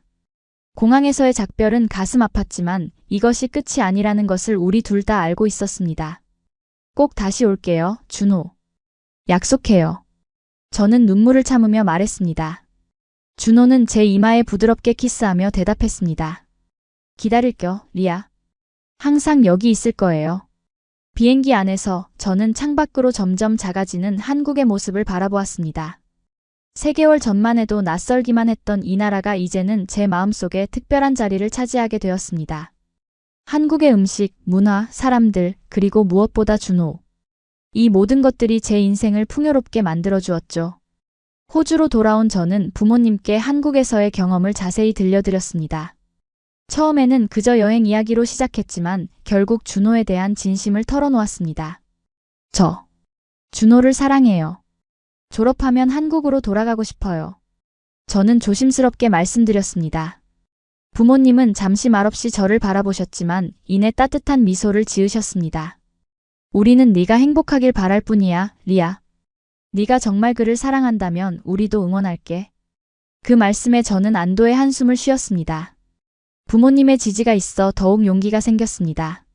Speaker 1: 공항에서의 작별은 가슴 아팠지만 이것이 끝이 아니라는 것을 우리 둘 다 알고 있었습니다. 꼭 다시 올게요, 준호. 약속해요. 저는 눈물을 참으며 말했습니다. 준호는 제 이마에 부드럽게 키스하며 대답했습니다. 기다릴게요, 리아. 항상 여기 있을 거예요. 비행기 안에서 저는 창밖으로 점점 작아지는 한국의 모습을 바라보았습니다. 3개월 전만 해도 낯설기만 했던 이 나라가 이제는 제 마음속에 특별한 자리를 차지하게 되었습니다. 한국의 음식, 문화, 사람들, 그리고 무엇보다 준호. 이 모든 것들이 제 인생을 풍요롭게 만들어 주었죠. 호주로 돌아온 저는 부모님께 한국에서의 경험을 자세히 들려드렸습니다. 처음에는 그저 여행 이야기로 시작했지만 결국 준호에 대한 진심을 털어놓았습니다. 저 준호를 사랑해요. 졸업하면 한국으로 돌아가고 싶어요. 저는 조심스럽게 말씀드렸습니다. 부모님은 잠시 말없이 저를 바라보셨지만 이내 따뜻한 미소를 지으셨습니다. 우리는 네가 행복하길 바랄 뿐이야, 리아. 네가 정말 그를 사랑한다면 우리도 응원할게. 그 말씀에 저는 안도의 한숨을 쉬었습니다. 부모님의 지지가 있어 더욱 용기가 생겼습니다.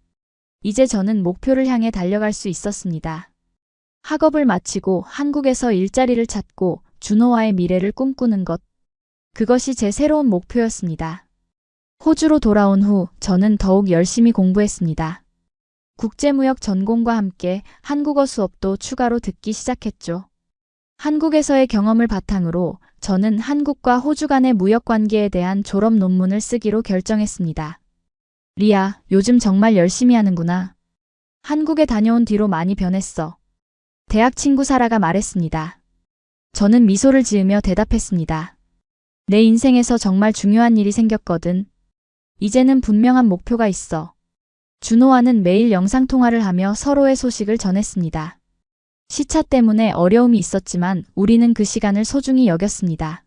Speaker 1: 이제 저는 목표를 향해 달려갈 수 있었습니다. 학업을 마치고 한국에서 일자리를 찾고 준호와의 미래를 꿈꾸는 것. 그것이 제 새로운 목표였습니다. 호주로 돌아온 후 저는 더욱 열심히 공부했습니다. 국제무역 전공과 함께 한국어 수업도 추가로 듣기 시작했죠. 한국에서의 경험을 바탕으로 저는 한국과 호주 간의 무역 관계에 대한 졸업 논문을 쓰기로 결정했습니다. 리아, 요즘 정말 열심히 하는구나. 한국에 다녀온 뒤로 많이 변했어. 대학 친구 사라가 말했습니다. 저는 미소를 지으며 대답했습니다. 내 인생에서 정말 중요한 일이 생겼거든. 이제는 분명한 목표가 있어. 준호와는 매일 영상통화를 하며 서로의 소식을 전했습니다. 시차 때문에 어려움이 있었지만 우리는 그 시간을 소중히 여겼습니다.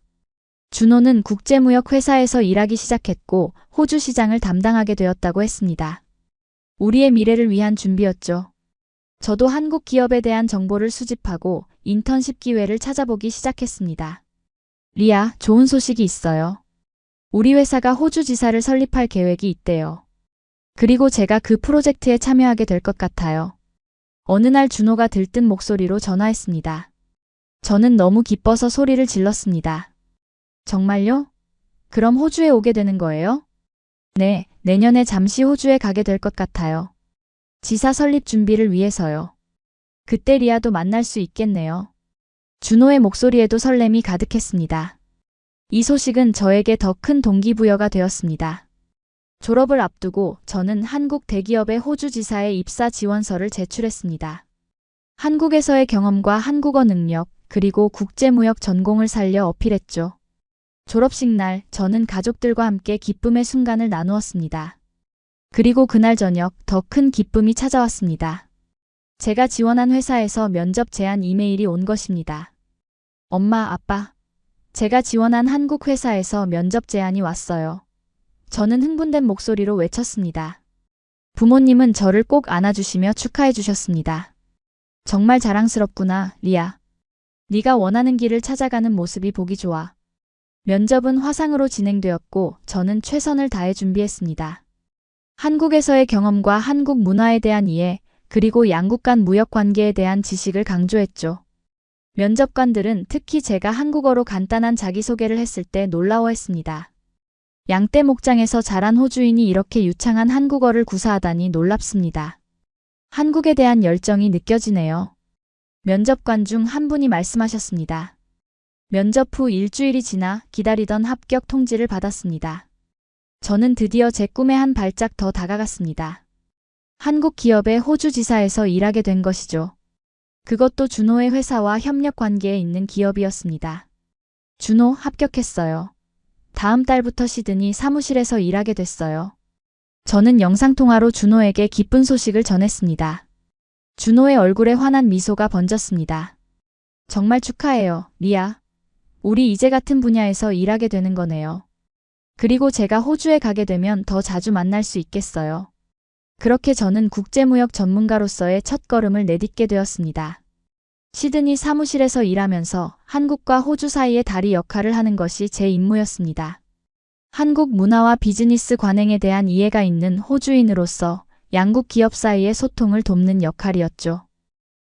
Speaker 1: 준호는 국제무역 회사에서 일하기 시작했고 호주 시장을 담당하게 되었다고 했습니다. 우리의 미래를 위한 준비였죠. 저도 한국 기업에 대한 정보를 수집하고 인턴십 기회를 찾아보기 시작했습니다. 리아, 좋은 소식이 있어요. 우리 회사가 호주 지사를 설립할 계획이 있대요. 그리고 제가 그 프로젝트에 참여하게 될 것 같아요. 어느 날 준호가 들뜬 목소리로 전화했습니다. 저는 너무 기뻐서 소리를 질렀습니다. 정말요? 그럼 호주에 오게 되는 거예요? 네, 내년에 잠시 호주에 가게 될 것 같아요. 지사 설립 준비를 위해서요. 그때 리아도 만날 수 있겠네요. 준호의 목소리에도 설렘이 가득했습니다. 이 소식은 저에게 더 큰 동기부여가 되었습니다. 졸업을 앞두고 저는 한국 대기업의 호주 지사에 입사 지원서를 제출했습니다. 한국에서의 경험과 한국어 능력, 그리고 국제무역 전공을 살려 어필했죠. 졸업식 날 저는 가족들과 함께 기쁨의 순간을 나누었습니다. 그리고 그날 저녁 더 큰 기쁨이 찾아왔습니다. 제가 지원한 회사에서 면접 제안 이메일이 온 것입니다. 엄마, 아빠, 제가 지원한 한국 회사에서 면접 제안이 왔어요. 저는 흥분된 목소리로 외쳤습니다. 부모님은 저를 꼭 안아주시며 축하해 주셨습니다. 정말 자랑스럽구나, 리아. 네가 원하는 길을 찾아가는 모습이 보기 좋아. 면접은 화상으로 진행되었고 저는 최선을 다해 준비했습니다. 한국에서의 경험과 한국 문화에 대한 이해, 그리고 양국 간 무역 관계에 대한 지식을 강조했죠. 면접관들은 특히 제가 한국어로 간단한 자기소개를 했을 때 놀라워했습니다. 양떼 목장에서 자란 호주인이 이렇게 유창한 한국어를 구사하다니 놀랍습니다. 한국에 대한 열정이 느껴지네요. 면접관 중 한 분이 말씀하셨습니다. 면접 후 일주일이 지나 기다리던 합격 통지를 받았습니다. 저는 드디어 제 꿈에 한 발짝 더 다가갔습니다. 한국 기업의 호주 지사에서 일하게 된 것이죠. 그것도 준호의 회사와 협력 관계에 있는 기업이었습니다. 준호, 합격했어요. 다음 달부터 시드니 사무실에서 일하게 됐어요. 저는 영상통화로 준호에게 기쁜 소식을 전했습니다. 준호의 얼굴에 환한 미소가 번졌습니다. 정말 축하해요, 리아. 우리 이제 같은 분야에서 일하게 되는 거네요. 그리고 제가 호주에 가게 되면 더 자주 만날 수 있겠어요. 그렇게 저는 국제무역 전문가로서의 첫걸음을 내딛게 되었습니다. 시드니 사무실에서 일하면서 한국과 호주 사이의 다리 역할을 하는 것이 제 임무였습니다. 한국 문화와 비즈니스 관행에 대한 이해가 있는 호주인으로서 양국 기업 사이의 소통을 돕는 역할이었죠.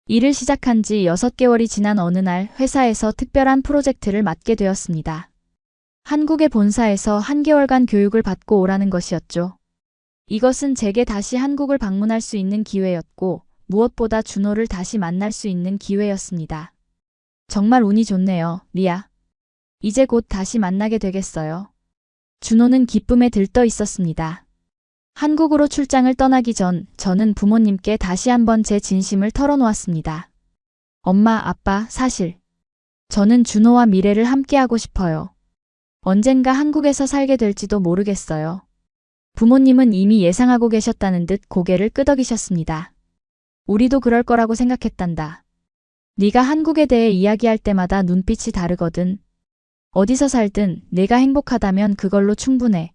Speaker 1: 일을 시작한 지 6개월이 지난 어느 날 회사에서 특별한 프로젝트를 맡게 되었습니다. 한국의 본사에서 한 개월간 교육을 받고 오라는 것이었죠. 이것은 제게 다시 한국을 방문할 수 있는 기회였고 무엇보다 준호를 다시 만날 수 있는 기회였습니다. 정말 운이 좋네요, 리아. 이제 곧 다시 만나게 되겠어요. 준호는 기쁨에 들떠 있었습니다. 한국으로 출장을 떠나기 전 저는 부모님께 다시 한번 제 진심을 털어놓았습니다. 엄마, 아빠, 사실 저는 준호와 미래를 함께하고 싶어요. 언젠가 한국에서 살게 될지도 모르겠어요. 부모님은 이미 예상하고 계셨다는 듯 고개를 끄덕이셨습니다. 우리도 그럴 거라고 생각했단다. 네가 한국에 대해 이야기할 때마다 눈빛이 다르거든. 어디서 살든 내가 행복하다면 그걸로 충분해.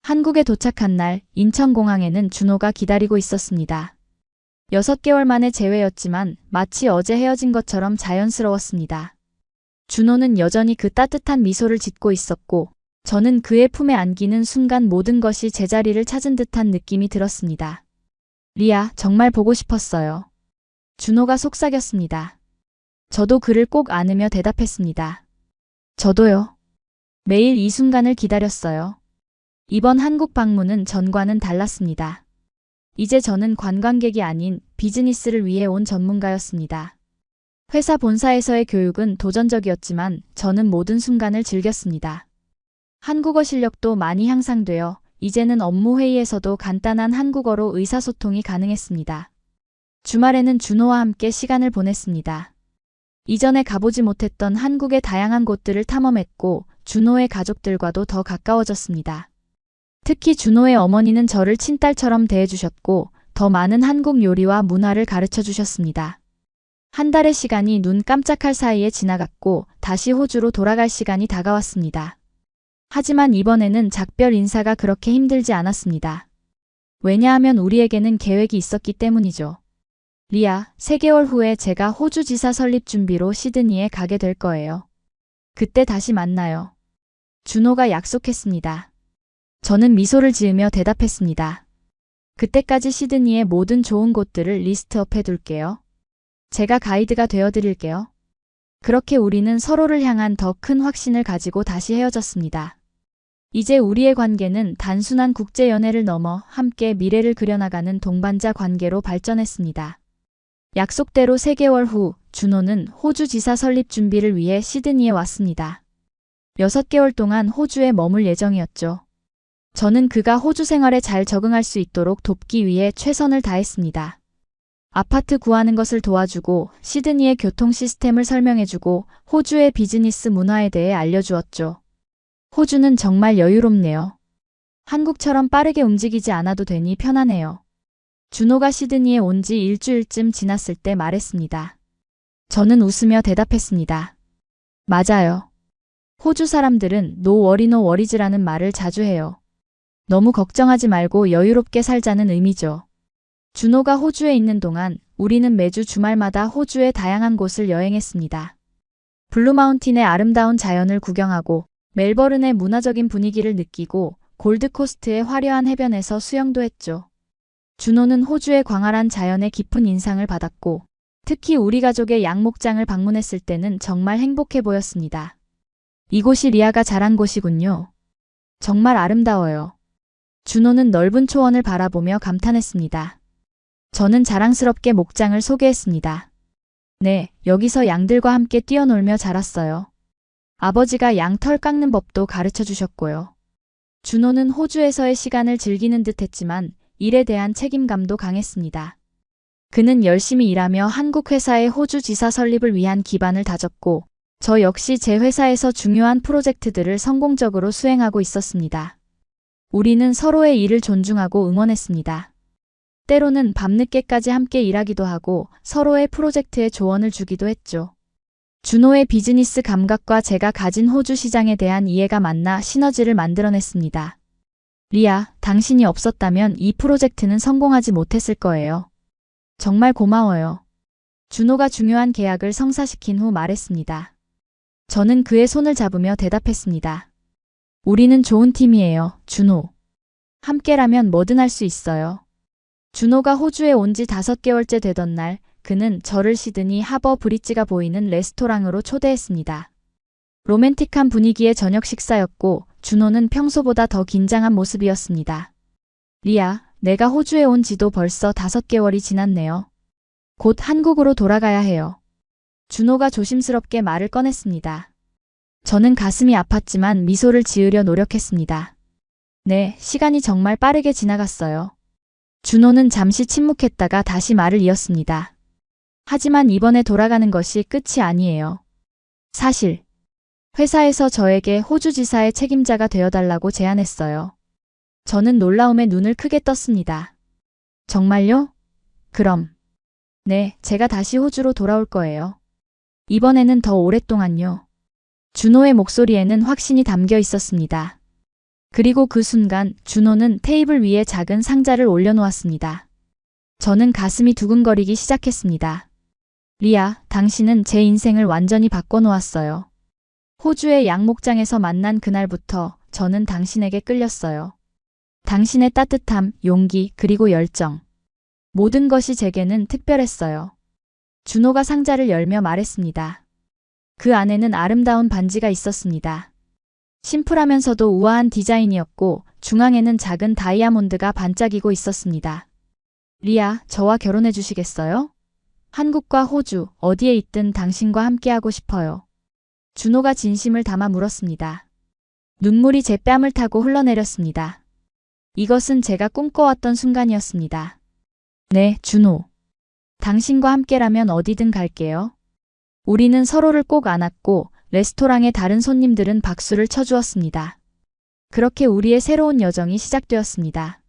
Speaker 1: 한국에 도착한 날 인천공항에는 준호가 기다리고 있었습니다. 6개월 만에 재회였지만 마치 어제 헤어진 것처럼 자연스러웠습니다. 준호는 여전히 그 따뜻한 미소를 짓고 있었고 저는 그의 품에 안기는 순간 모든 것이 제자리를 찾은 듯한 느낌이 들었습니다. 리아, 정말 보고 싶었어요. 준호가 속삭였습니다. 저도 그를 꼭 안으며 대답했습니다. 저도요. 매일 이 순간을 기다렸어요. 이번 한국 방문은 전과는 달랐습니다. 이제 저는 관광객이 아닌 비즈니스를 위해 온 전문가였습니다. 회사 본사에서의 교육은 도전적이었지만 저는 모든 순간을 즐겼습니다. 한국어 실력도 많이 향상되어 이제는 업무 회의에서도 간단한 한국어로 의사소통이 가능했습니다. 주말에는 준호와 함께 시간을 보냈습니다. 이전에 가보지 못했던 한국의 다양한 곳들을 탐험했고 준호의 가족들과도 더 가까워졌습니다. 특히 준호의 어머니는 저를 친딸처럼 대해주셨고 더 많은 한국 요리와 문화를 가르쳐 주셨습니다. 한 달의 시간이 눈 깜짝할 사이에 지나갔고 다시 호주로 돌아갈 시간이 다가왔습니다. 하지만 이번에는 작별 인사가 그렇게 힘들지 않았습니다. 왜냐하면 우리에게는 계획이 있었기 때문이죠. 리아, 3개월 후에 제가 호주 지사 설립 준비로 시드니에 가게 될 거예요. 그때 다시 만나요. 준호가 약속했습니다. 저는 미소를 지으며 대답했습니다. 그때까지 시드니의 모든 좋은 곳들을 리스트업해 둘게요. 제가 가이드가 되어드릴게요. 그렇게 우리는 서로를 향한 더 큰 확신을 가지고 다시 헤어졌습니다. 이제 우리의 관계는 단순한 국제 연애를 넘어 함께 미래를 그려나가는 동반자 관계로 발전했습니다. 약속대로 3개월 후 준호는 호주 지사 설립 준비를 위해 시드니에 왔습니다. 6개월 동안 호주에 머물 예정이었죠. 저는 그가 호주 생활에 잘 적응할 수 있도록 돕기 위해 최선을 다했습니다. 아파트 구하는 것을 도와주고 시드니의 교통 시스템을 설명해주고 호주의 비즈니스 문화에 대해 알려주었죠. 호주는 정말 여유롭네요. 한국처럼 빠르게 움직이지 않아도 되니 편하네요. 준호가 시드니에 온 지 일주일쯤 지났을 때 말했습니다. 저는 웃으며 대답했습니다. 맞아요. 호주 사람들은 No worry no worries라는 말을 자주 해요. 너무 걱정하지 말고 여유롭게 살자는 의미죠. 준호가 호주에 있는 동안 우리는 매주 주말마다 호주의 다양한 곳을 여행했습니다. 블루마운틴의 아름다운 자연을 구경하고 멜버른의 문화적인 분위기를 느끼고 골드코스트의 화려한 해변에서 수영도 했죠. 준호는 호주의 광활한 자연에 깊은 인상을 받았고 특히 우리 가족의 양목장을 방문했을 때는 정말 행복해 보였습니다. 이곳이 리아가 자란 곳이군요. 정말 아름다워요. 준호는 넓은 초원을 바라보며 감탄했습니다. 저는 자랑스럽게 목장을 소개했습니다. 네, 여기서 양들과 함께 뛰어놀며 자랐어요. 아버지가 양 털 깎는 법도 가르쳐 주셨고요. 준호는 호주에서의 시간을 즐기는 듯 했지만 일에 대한 책임감도 강했습니다. 그는 열심히 일하며 한국 회사의 호주 지사 설립을 위한 기반을 다졌고 저 역시 제 회사에서 중요한 프로젝트들을 성공적으로 수행하고 있었습니다. 우리는 서로의 일을 존중하고 응원했습니다. 때로는 밤늦게까지 함께 일하기도 하고 서로의 프로젝트에 조언을 주기도 했죠. 준호의 비즈니스 감각과 제가 가진 호주 시장에 대한 이해가 만나 시너지를 만들어냈습니다. 리아, 당신이 없었다면 이 프로젝트는 성공하지 못했을 거예요. 정말 고마워요. 준호가 중요한 계약을 성사시킨 후 말했습니다. 저는 그의 손을 잡으며 대답했습니다. 우리는 좋은 팀이에요, 준호. 함께라면 뭐든 할 수 있어요. 준호가 호주에 온 지 5개월째 되던 날, 그는 저를 시드니 하버 브릿지가 보이는 레스토랑으로 초대했습니다. 로맨틱한 분위기의 저녁 식사였고 준호는 평소보다 더 긴장한 모습이었습니다. 리아, 내가 호주에 온 지도 벌써 5개월이 지났네요. 곧 한국으로 돌아가야 해요. 준호가 조심스럽게 말을 꺼냈습니다. 저는 가슴이 아팠지만 미소를 지으려 노력했습니다. 네, 시간이 정말 빠르게 지나갔어요. 준호는 잠시 침묵했다가 다시 말을 이었습니다. 하지만 이번에 돌아가는 것이 끝이 아니에요. 사실 회사에서 저에게 호주 지사의 책임자가 되어달라고 제안했어요. 저는 놀라움에 눈을 크게 떴습니다. 정말요? 그럼. 네, 제가 다시 호주로 돌아올 거예요. 이번에는 더 오랫동안요. 준호의 목소리에는 확신이 담겨 있었습니다. 그리고 그 순간 준호는 테이블 위에 작은 상자를 올려놓았습니다. 저는 가슴이 두근거리기 시작했습니다. 리아, 당신은 제 인생을 완전히 바꿔놓았어요. 호주의 양목장에서 만난 그날부터 저는 당신에게 끌렸어요. 당신의 따뜻함, 용기, 그리고 열정. 모든 것이 제게는 특별했어요. 준호가 상자를 열며 말했습니다. 그 안에는 아름다운 반지가 있었습니다. 심플하면서도 우아한 디자인이었고 중앙에는 작은 다이아몬드가 반짝이고 있었습니다. 리아, 저와 결혼해 주시겠어요? 한국과 호주, 어디에 있든 당신과 함께하고 싶어요. 준호가 진심을 담아 물었습니다. 눈물이 제 뺨을 타고 흘러내렸습니다. 이것은 제가 꿈꿔왔던 순간이었습니다. 네, 준호. 당신과 함께라면 어디든 갈게요. 우리는 서로를 꼭 안았고 레스토랑의 다른 손님들은 박수를 쳐주었습니다. 그렇게 우리의 새로운 여정이 시작되었습니다.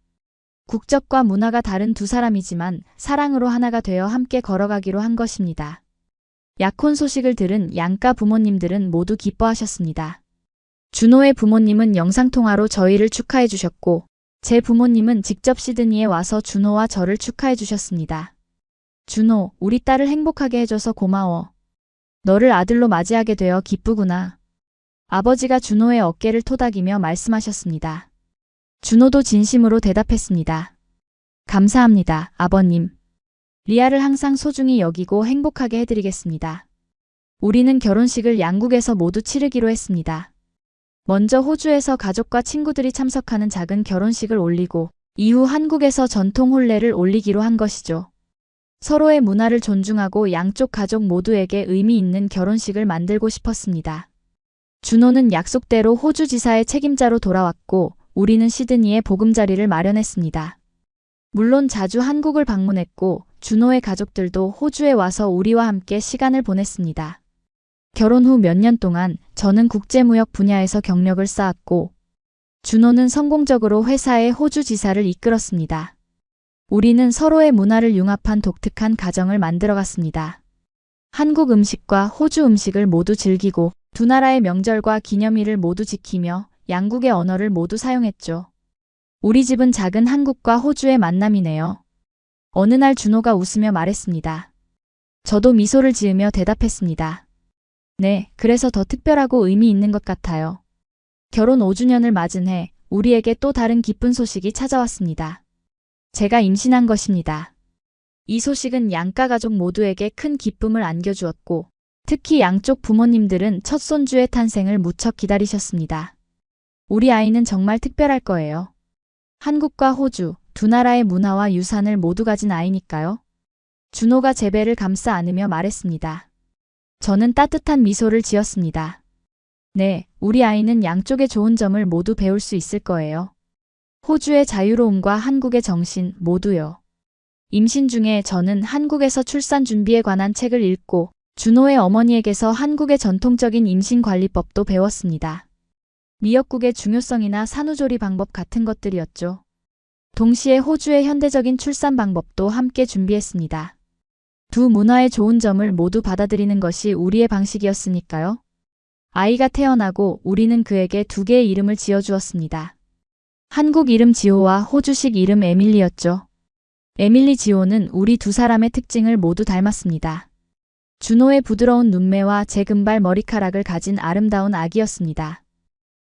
Speaker 1: 국적과 문화가 다른 두 사람이지만 사랑으로 하나가 되어 함께 걸어가기로 한 것입니다. 약혼 소식을 들은 양가 부모님들은 모두 기뻐하셨습니다. 준호의 부모님은 영상통화로 저희를 축하해 주셨고 제 부모님은 직접 시드니에 와서 준호와 저를 축하해 주셨습니다. 준호, 우리 딸을 행복하게 해줘서 고마워. 너를 아들로 맞이하게 되어 기쁘구나. 아버지가 준호의 어깨를 토닥이며 말씀하셨습니다. 준호도 진심으로 대답했습니다. 감사합니다, 아버님. 리아를 항상 소중히 여기고 행복하게 해드리겠습니다. 우리는 결혼식을 양국에서 모두 치르기로 했습니다. 먼저 호주에서 가족과 친구들이 참석하는 작은 결혼식을 올리고 이후 한국에서 전통 혼례를 올리기로 한 것이죠. 서로의 문화를 존중하고 양쪽 가족 모두에게 의미 있는 결혼식을 만들고 싶었습니다. 준호는 약속대로 호주 지사의 책임자로 돌아왔고 우리는 시드니에 보금자리를 마련했습니다. 물론 자주 한국을 방문했고 준호의 가족들도 호주에 와서 우리와 함께 시간을 보냈습니다. 결혼 후 몇 년 동안 저는 국제무역 분야에서 경력을 쌓았고 준호는 성공적으로 회사의 호주 지사를 이끌었습니다. 우리는 서로의 문화를 융합한 독특한 가정을 만들어갔습니다. 한국 음식과 호주 음식을 모두 즐기고 두 나라의 명절과 기념일을 모두 지키며 양국의 언어를 모두 사용했죠. 우리 집은 작은 한국과 호주의 만남이네요. 어느 날 준호가 웃으며 말했습니다. 저도 미소를 지으며 대답했습니다. 네, 그래서 더 특별하고 의미 있는 것 같아요. 결혼 5주년을 맞은 해 우리에게 또 다른 기쁜 소식이 찾아왔습니다. 제가 임신한 것입니다. 이 소식은 양가 가족 모두에게 큰 기쁨을 안겨주었고 특히 양쪽 부모님들은 첫 손주의 탄생을 무척 기다리셨습니다. 우리 아이는 정말 특별할 거예요. 한국과 호주, 두 나라의 문화와 유산을 모두 가진 아이니까요. 준호가 제 배를 감싸 안으며 말했습니다. 저는 따뜻한 미소를 지었습니다. 네, 우리 아이는 양쪽의 좋은 점을 모두 배울 수 있을 거예요. 호주의 자유로움과 한국의 정신 모두요. 임신 중에 저는 한국에서 출산 준비에 관한 책을 읽고 준호의 어머니에게서 한국의 전통적인 임신관리법도 배웠습니다. 미역국의 중요성이나 산후조리 방법 같은 것들이었죠. 동시에 호주의 현대적인 출산 방법도 함께 준비했습니다. 두 문화의 좋은 점을 모두 받아들이는 것이 우리의 방식이었으니까요. 아이가 태어나고 우리는 그에게 두 개의 이름을 지어주었습니다. 한국 이름 지호와 호주식 이름 에밀리였죠. 에밀리 지호는 우리 두 사람의 특징을 모두 닮았습니다. 준호의 부드러운 눈매와 제 금발 머리카락을 가진 아름다운 아기였습니다.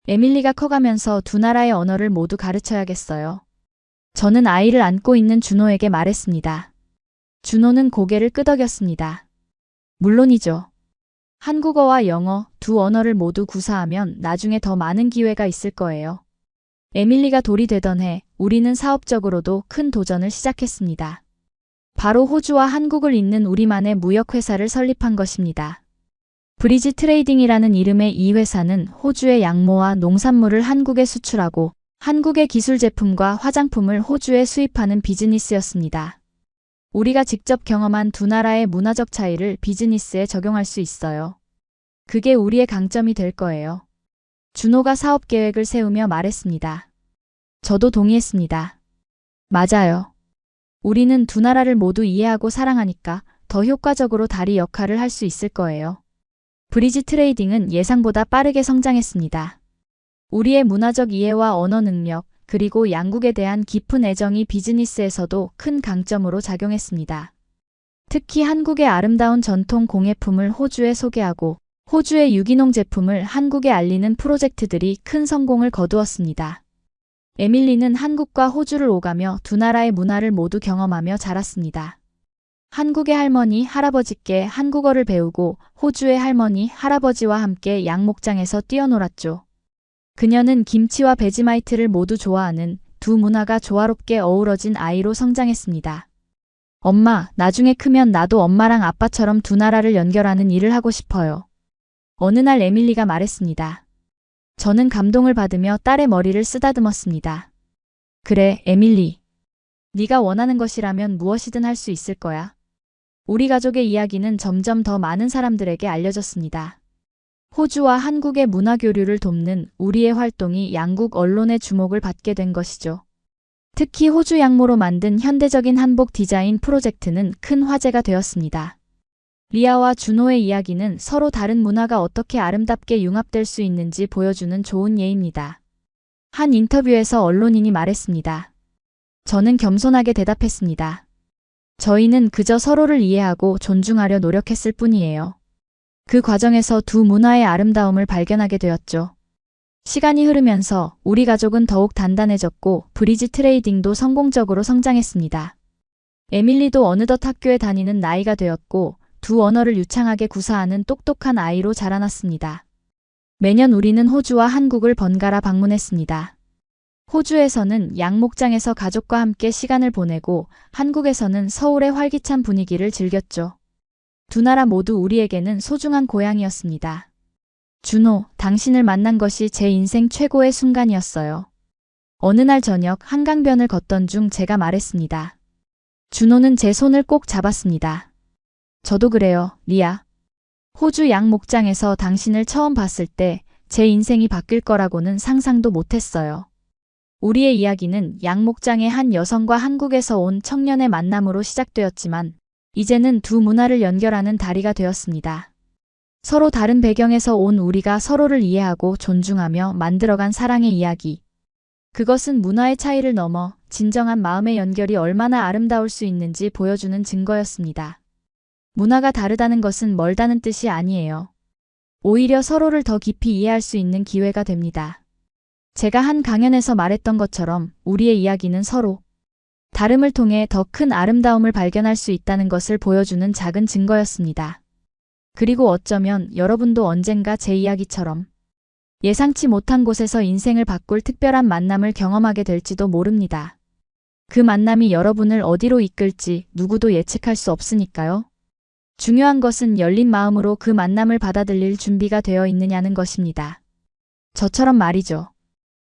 Speaker 1: 에밀리가 커가면서 두 나라의 언어를 모두 가르쳐야겠어요. 저는 아이를 안고 있는 준호에게 말했습니다. 준호는 고개를 끄덕였습니다. 물론이죠. 한국어와 영어 두 언어를 모두 구사하면 나중에 더 많은 기회가 있을 거예요. 에밀리가 돌이 되던 해 우리는 사업적으로도 큰 도전을 시작했습니다. 바로 호주와 한국을 잇는 우리만의 무역회사를 설립한 것입니다. 브리지 트레이딩이라는 이름의 이 회사는 호주의 양모와 농산물을 한국에 수출하고 한국의 기술 제품과 화장품을 호주에 수입하는 비즈니스였습니다. 우리가 직접 경험한 두 나라의 문화적 차이를 비즈니스에 적용할 수 있어요. 그게 우리의 강점이 될 거예요. 준호가 사업 계획을 세우며 말했습니다. 저도 동의했습니다. 맞아요. 우리는 두 나라를 모두 이해하고 사랑하니까 더 효과적으로 다리 역할을 할 수 있을 거예요. 브리지 트레이딩은 예상보다 빠르게 성장했습니다. 우리의 문화적 이해와 언어 능력, 그리고 양국에 대한 깊은 애정이 비즈니스에서도 큰 강점으로 작용했습니다. 특히 한국의 아름다운 전통 공예품을 호주에 소개하고 호주의 유기농 제품을 한국에 알리는 프로젝트들이 큰 성공을 거두었습니다. 에밀리는 한국과 호주를 오가며 두 나라의 문화를 모두 경험하며 자랐습니다. 한국의 할머니, 할아버지께 한국어를 배우고 호주의 할머니, 할아버지와 함께 양목장에서 뛰어놀았죠. 그녀는 김치와 베지마이트를 모두 좋아하는 두 문화가 조화롭게 어우러진 아이로 성장했습니다. 엄마, 나중에 크면 나도 엄마랑 아빠처럼 두 나라를 연결하는 일을 하고 싶어요. 어느 날 에밀리가 말했습니다. 저는 감동을 받으며 딸의 머리를 쓰다듬었습니다. 그래, 에밀리. 네가 원하는 것이라면 무엇이든 할 수 있을 거야. 우리 가족의 이야기는 점점 더 많은 사람들에게 알려졌습니다. 호주와 한국의 문화 교류를 돕는 우리의 활동이 양국 언론의 주목을 받게 된 것이죠. 특히 호주 양모로 만든 현대적인 한복 디자인 프로젝트는 큰 화제가 되었습니다. 리아와 준호의 이야기는 서로 다른 문화가 어떻게 아름답게 융합될 수 있는지 보여주는 좋은 예입니다. 한 인터뷰에서 언론인이 말했습니다. 저는 겸손하게 대답했습니다. 저희는 그저 서로를 이해하고 존중하려 노력했을 뿐이에요. 그 과정에서 두 문화의 아름다움을 발견하게 되었죠. 시간이 흐르면서 우리 가족은 더욱 단단해졌고 브리지 트레이딩도 성공적으로 성장했습니다. 에밀리도 어느덧 학교에 다니는 나이가 되었고 두 언어를 유창하게 구사하는 똑똑한 아이로 자라났습니다. 매년 우리는 호주와 한국을 번갈아 방문했습니다. 호주에서는 양목장에서 가족과 함께 시간을 보내고 한국에서는 서울의 활기찬 분위기를 즐겼죠. 두 나라 모두 우리에게는 소중한 고향이었습니다. 준호, 당신을 만난 것이 제 인생 최고의 순간이었어요. 어느 날 저녁 한강변을 걷던 중 제가 말했습니다. 준호는 제 손을 꼭 잡았습니다. 저도 그래요, 리아. 호주 양목장에서 당신을 처음 봤을 때 제 인생이 바뀔 거라고는 상상도 못했어요. 우리의 이야기는 양목장의 한 여성과 한국에서 온 청년의 만남으로 시작되었지만 이제는 두 문화를 연결하는 다리가 되었습니다. 서로 다른 배경에서 온 우리가 서로를 이해하고 존중하며 만들어간 사랑의 이야기. 그것은 문화의 차이를 넘어 진정한 마음의 연결이 얼마나 아름다울 수 있는지 보여주는 증거였습니다. 문화가 다르다는 것은 멀다는 뜻이 아니에요. 오히려 서로를 더 깊이 이해할 수 있는 기회가 됩니다. 제가 한 강연에서 말했던 것처럼 우리의 이야기는 서로 다름을 통해 더 큰 아름다움을 발견할 수 있다는 것을 보여주는 작은 증거였습니다. 그리고 어쩌면 여러분도 언젠가 제 이야기처럼 예상치 못한 곳에서 인생을 바꿀 특별한 만남을 경험하게 될지도 모릅니다. 그 만남이 여러분을 어디로 이끌지 누구도 예측할 수 없으니까요. 중요한 것은 열린 마음으로 그 만남을 받아들일 준비가 되어 있느냐는 것입니다. 저처럼 말이죠.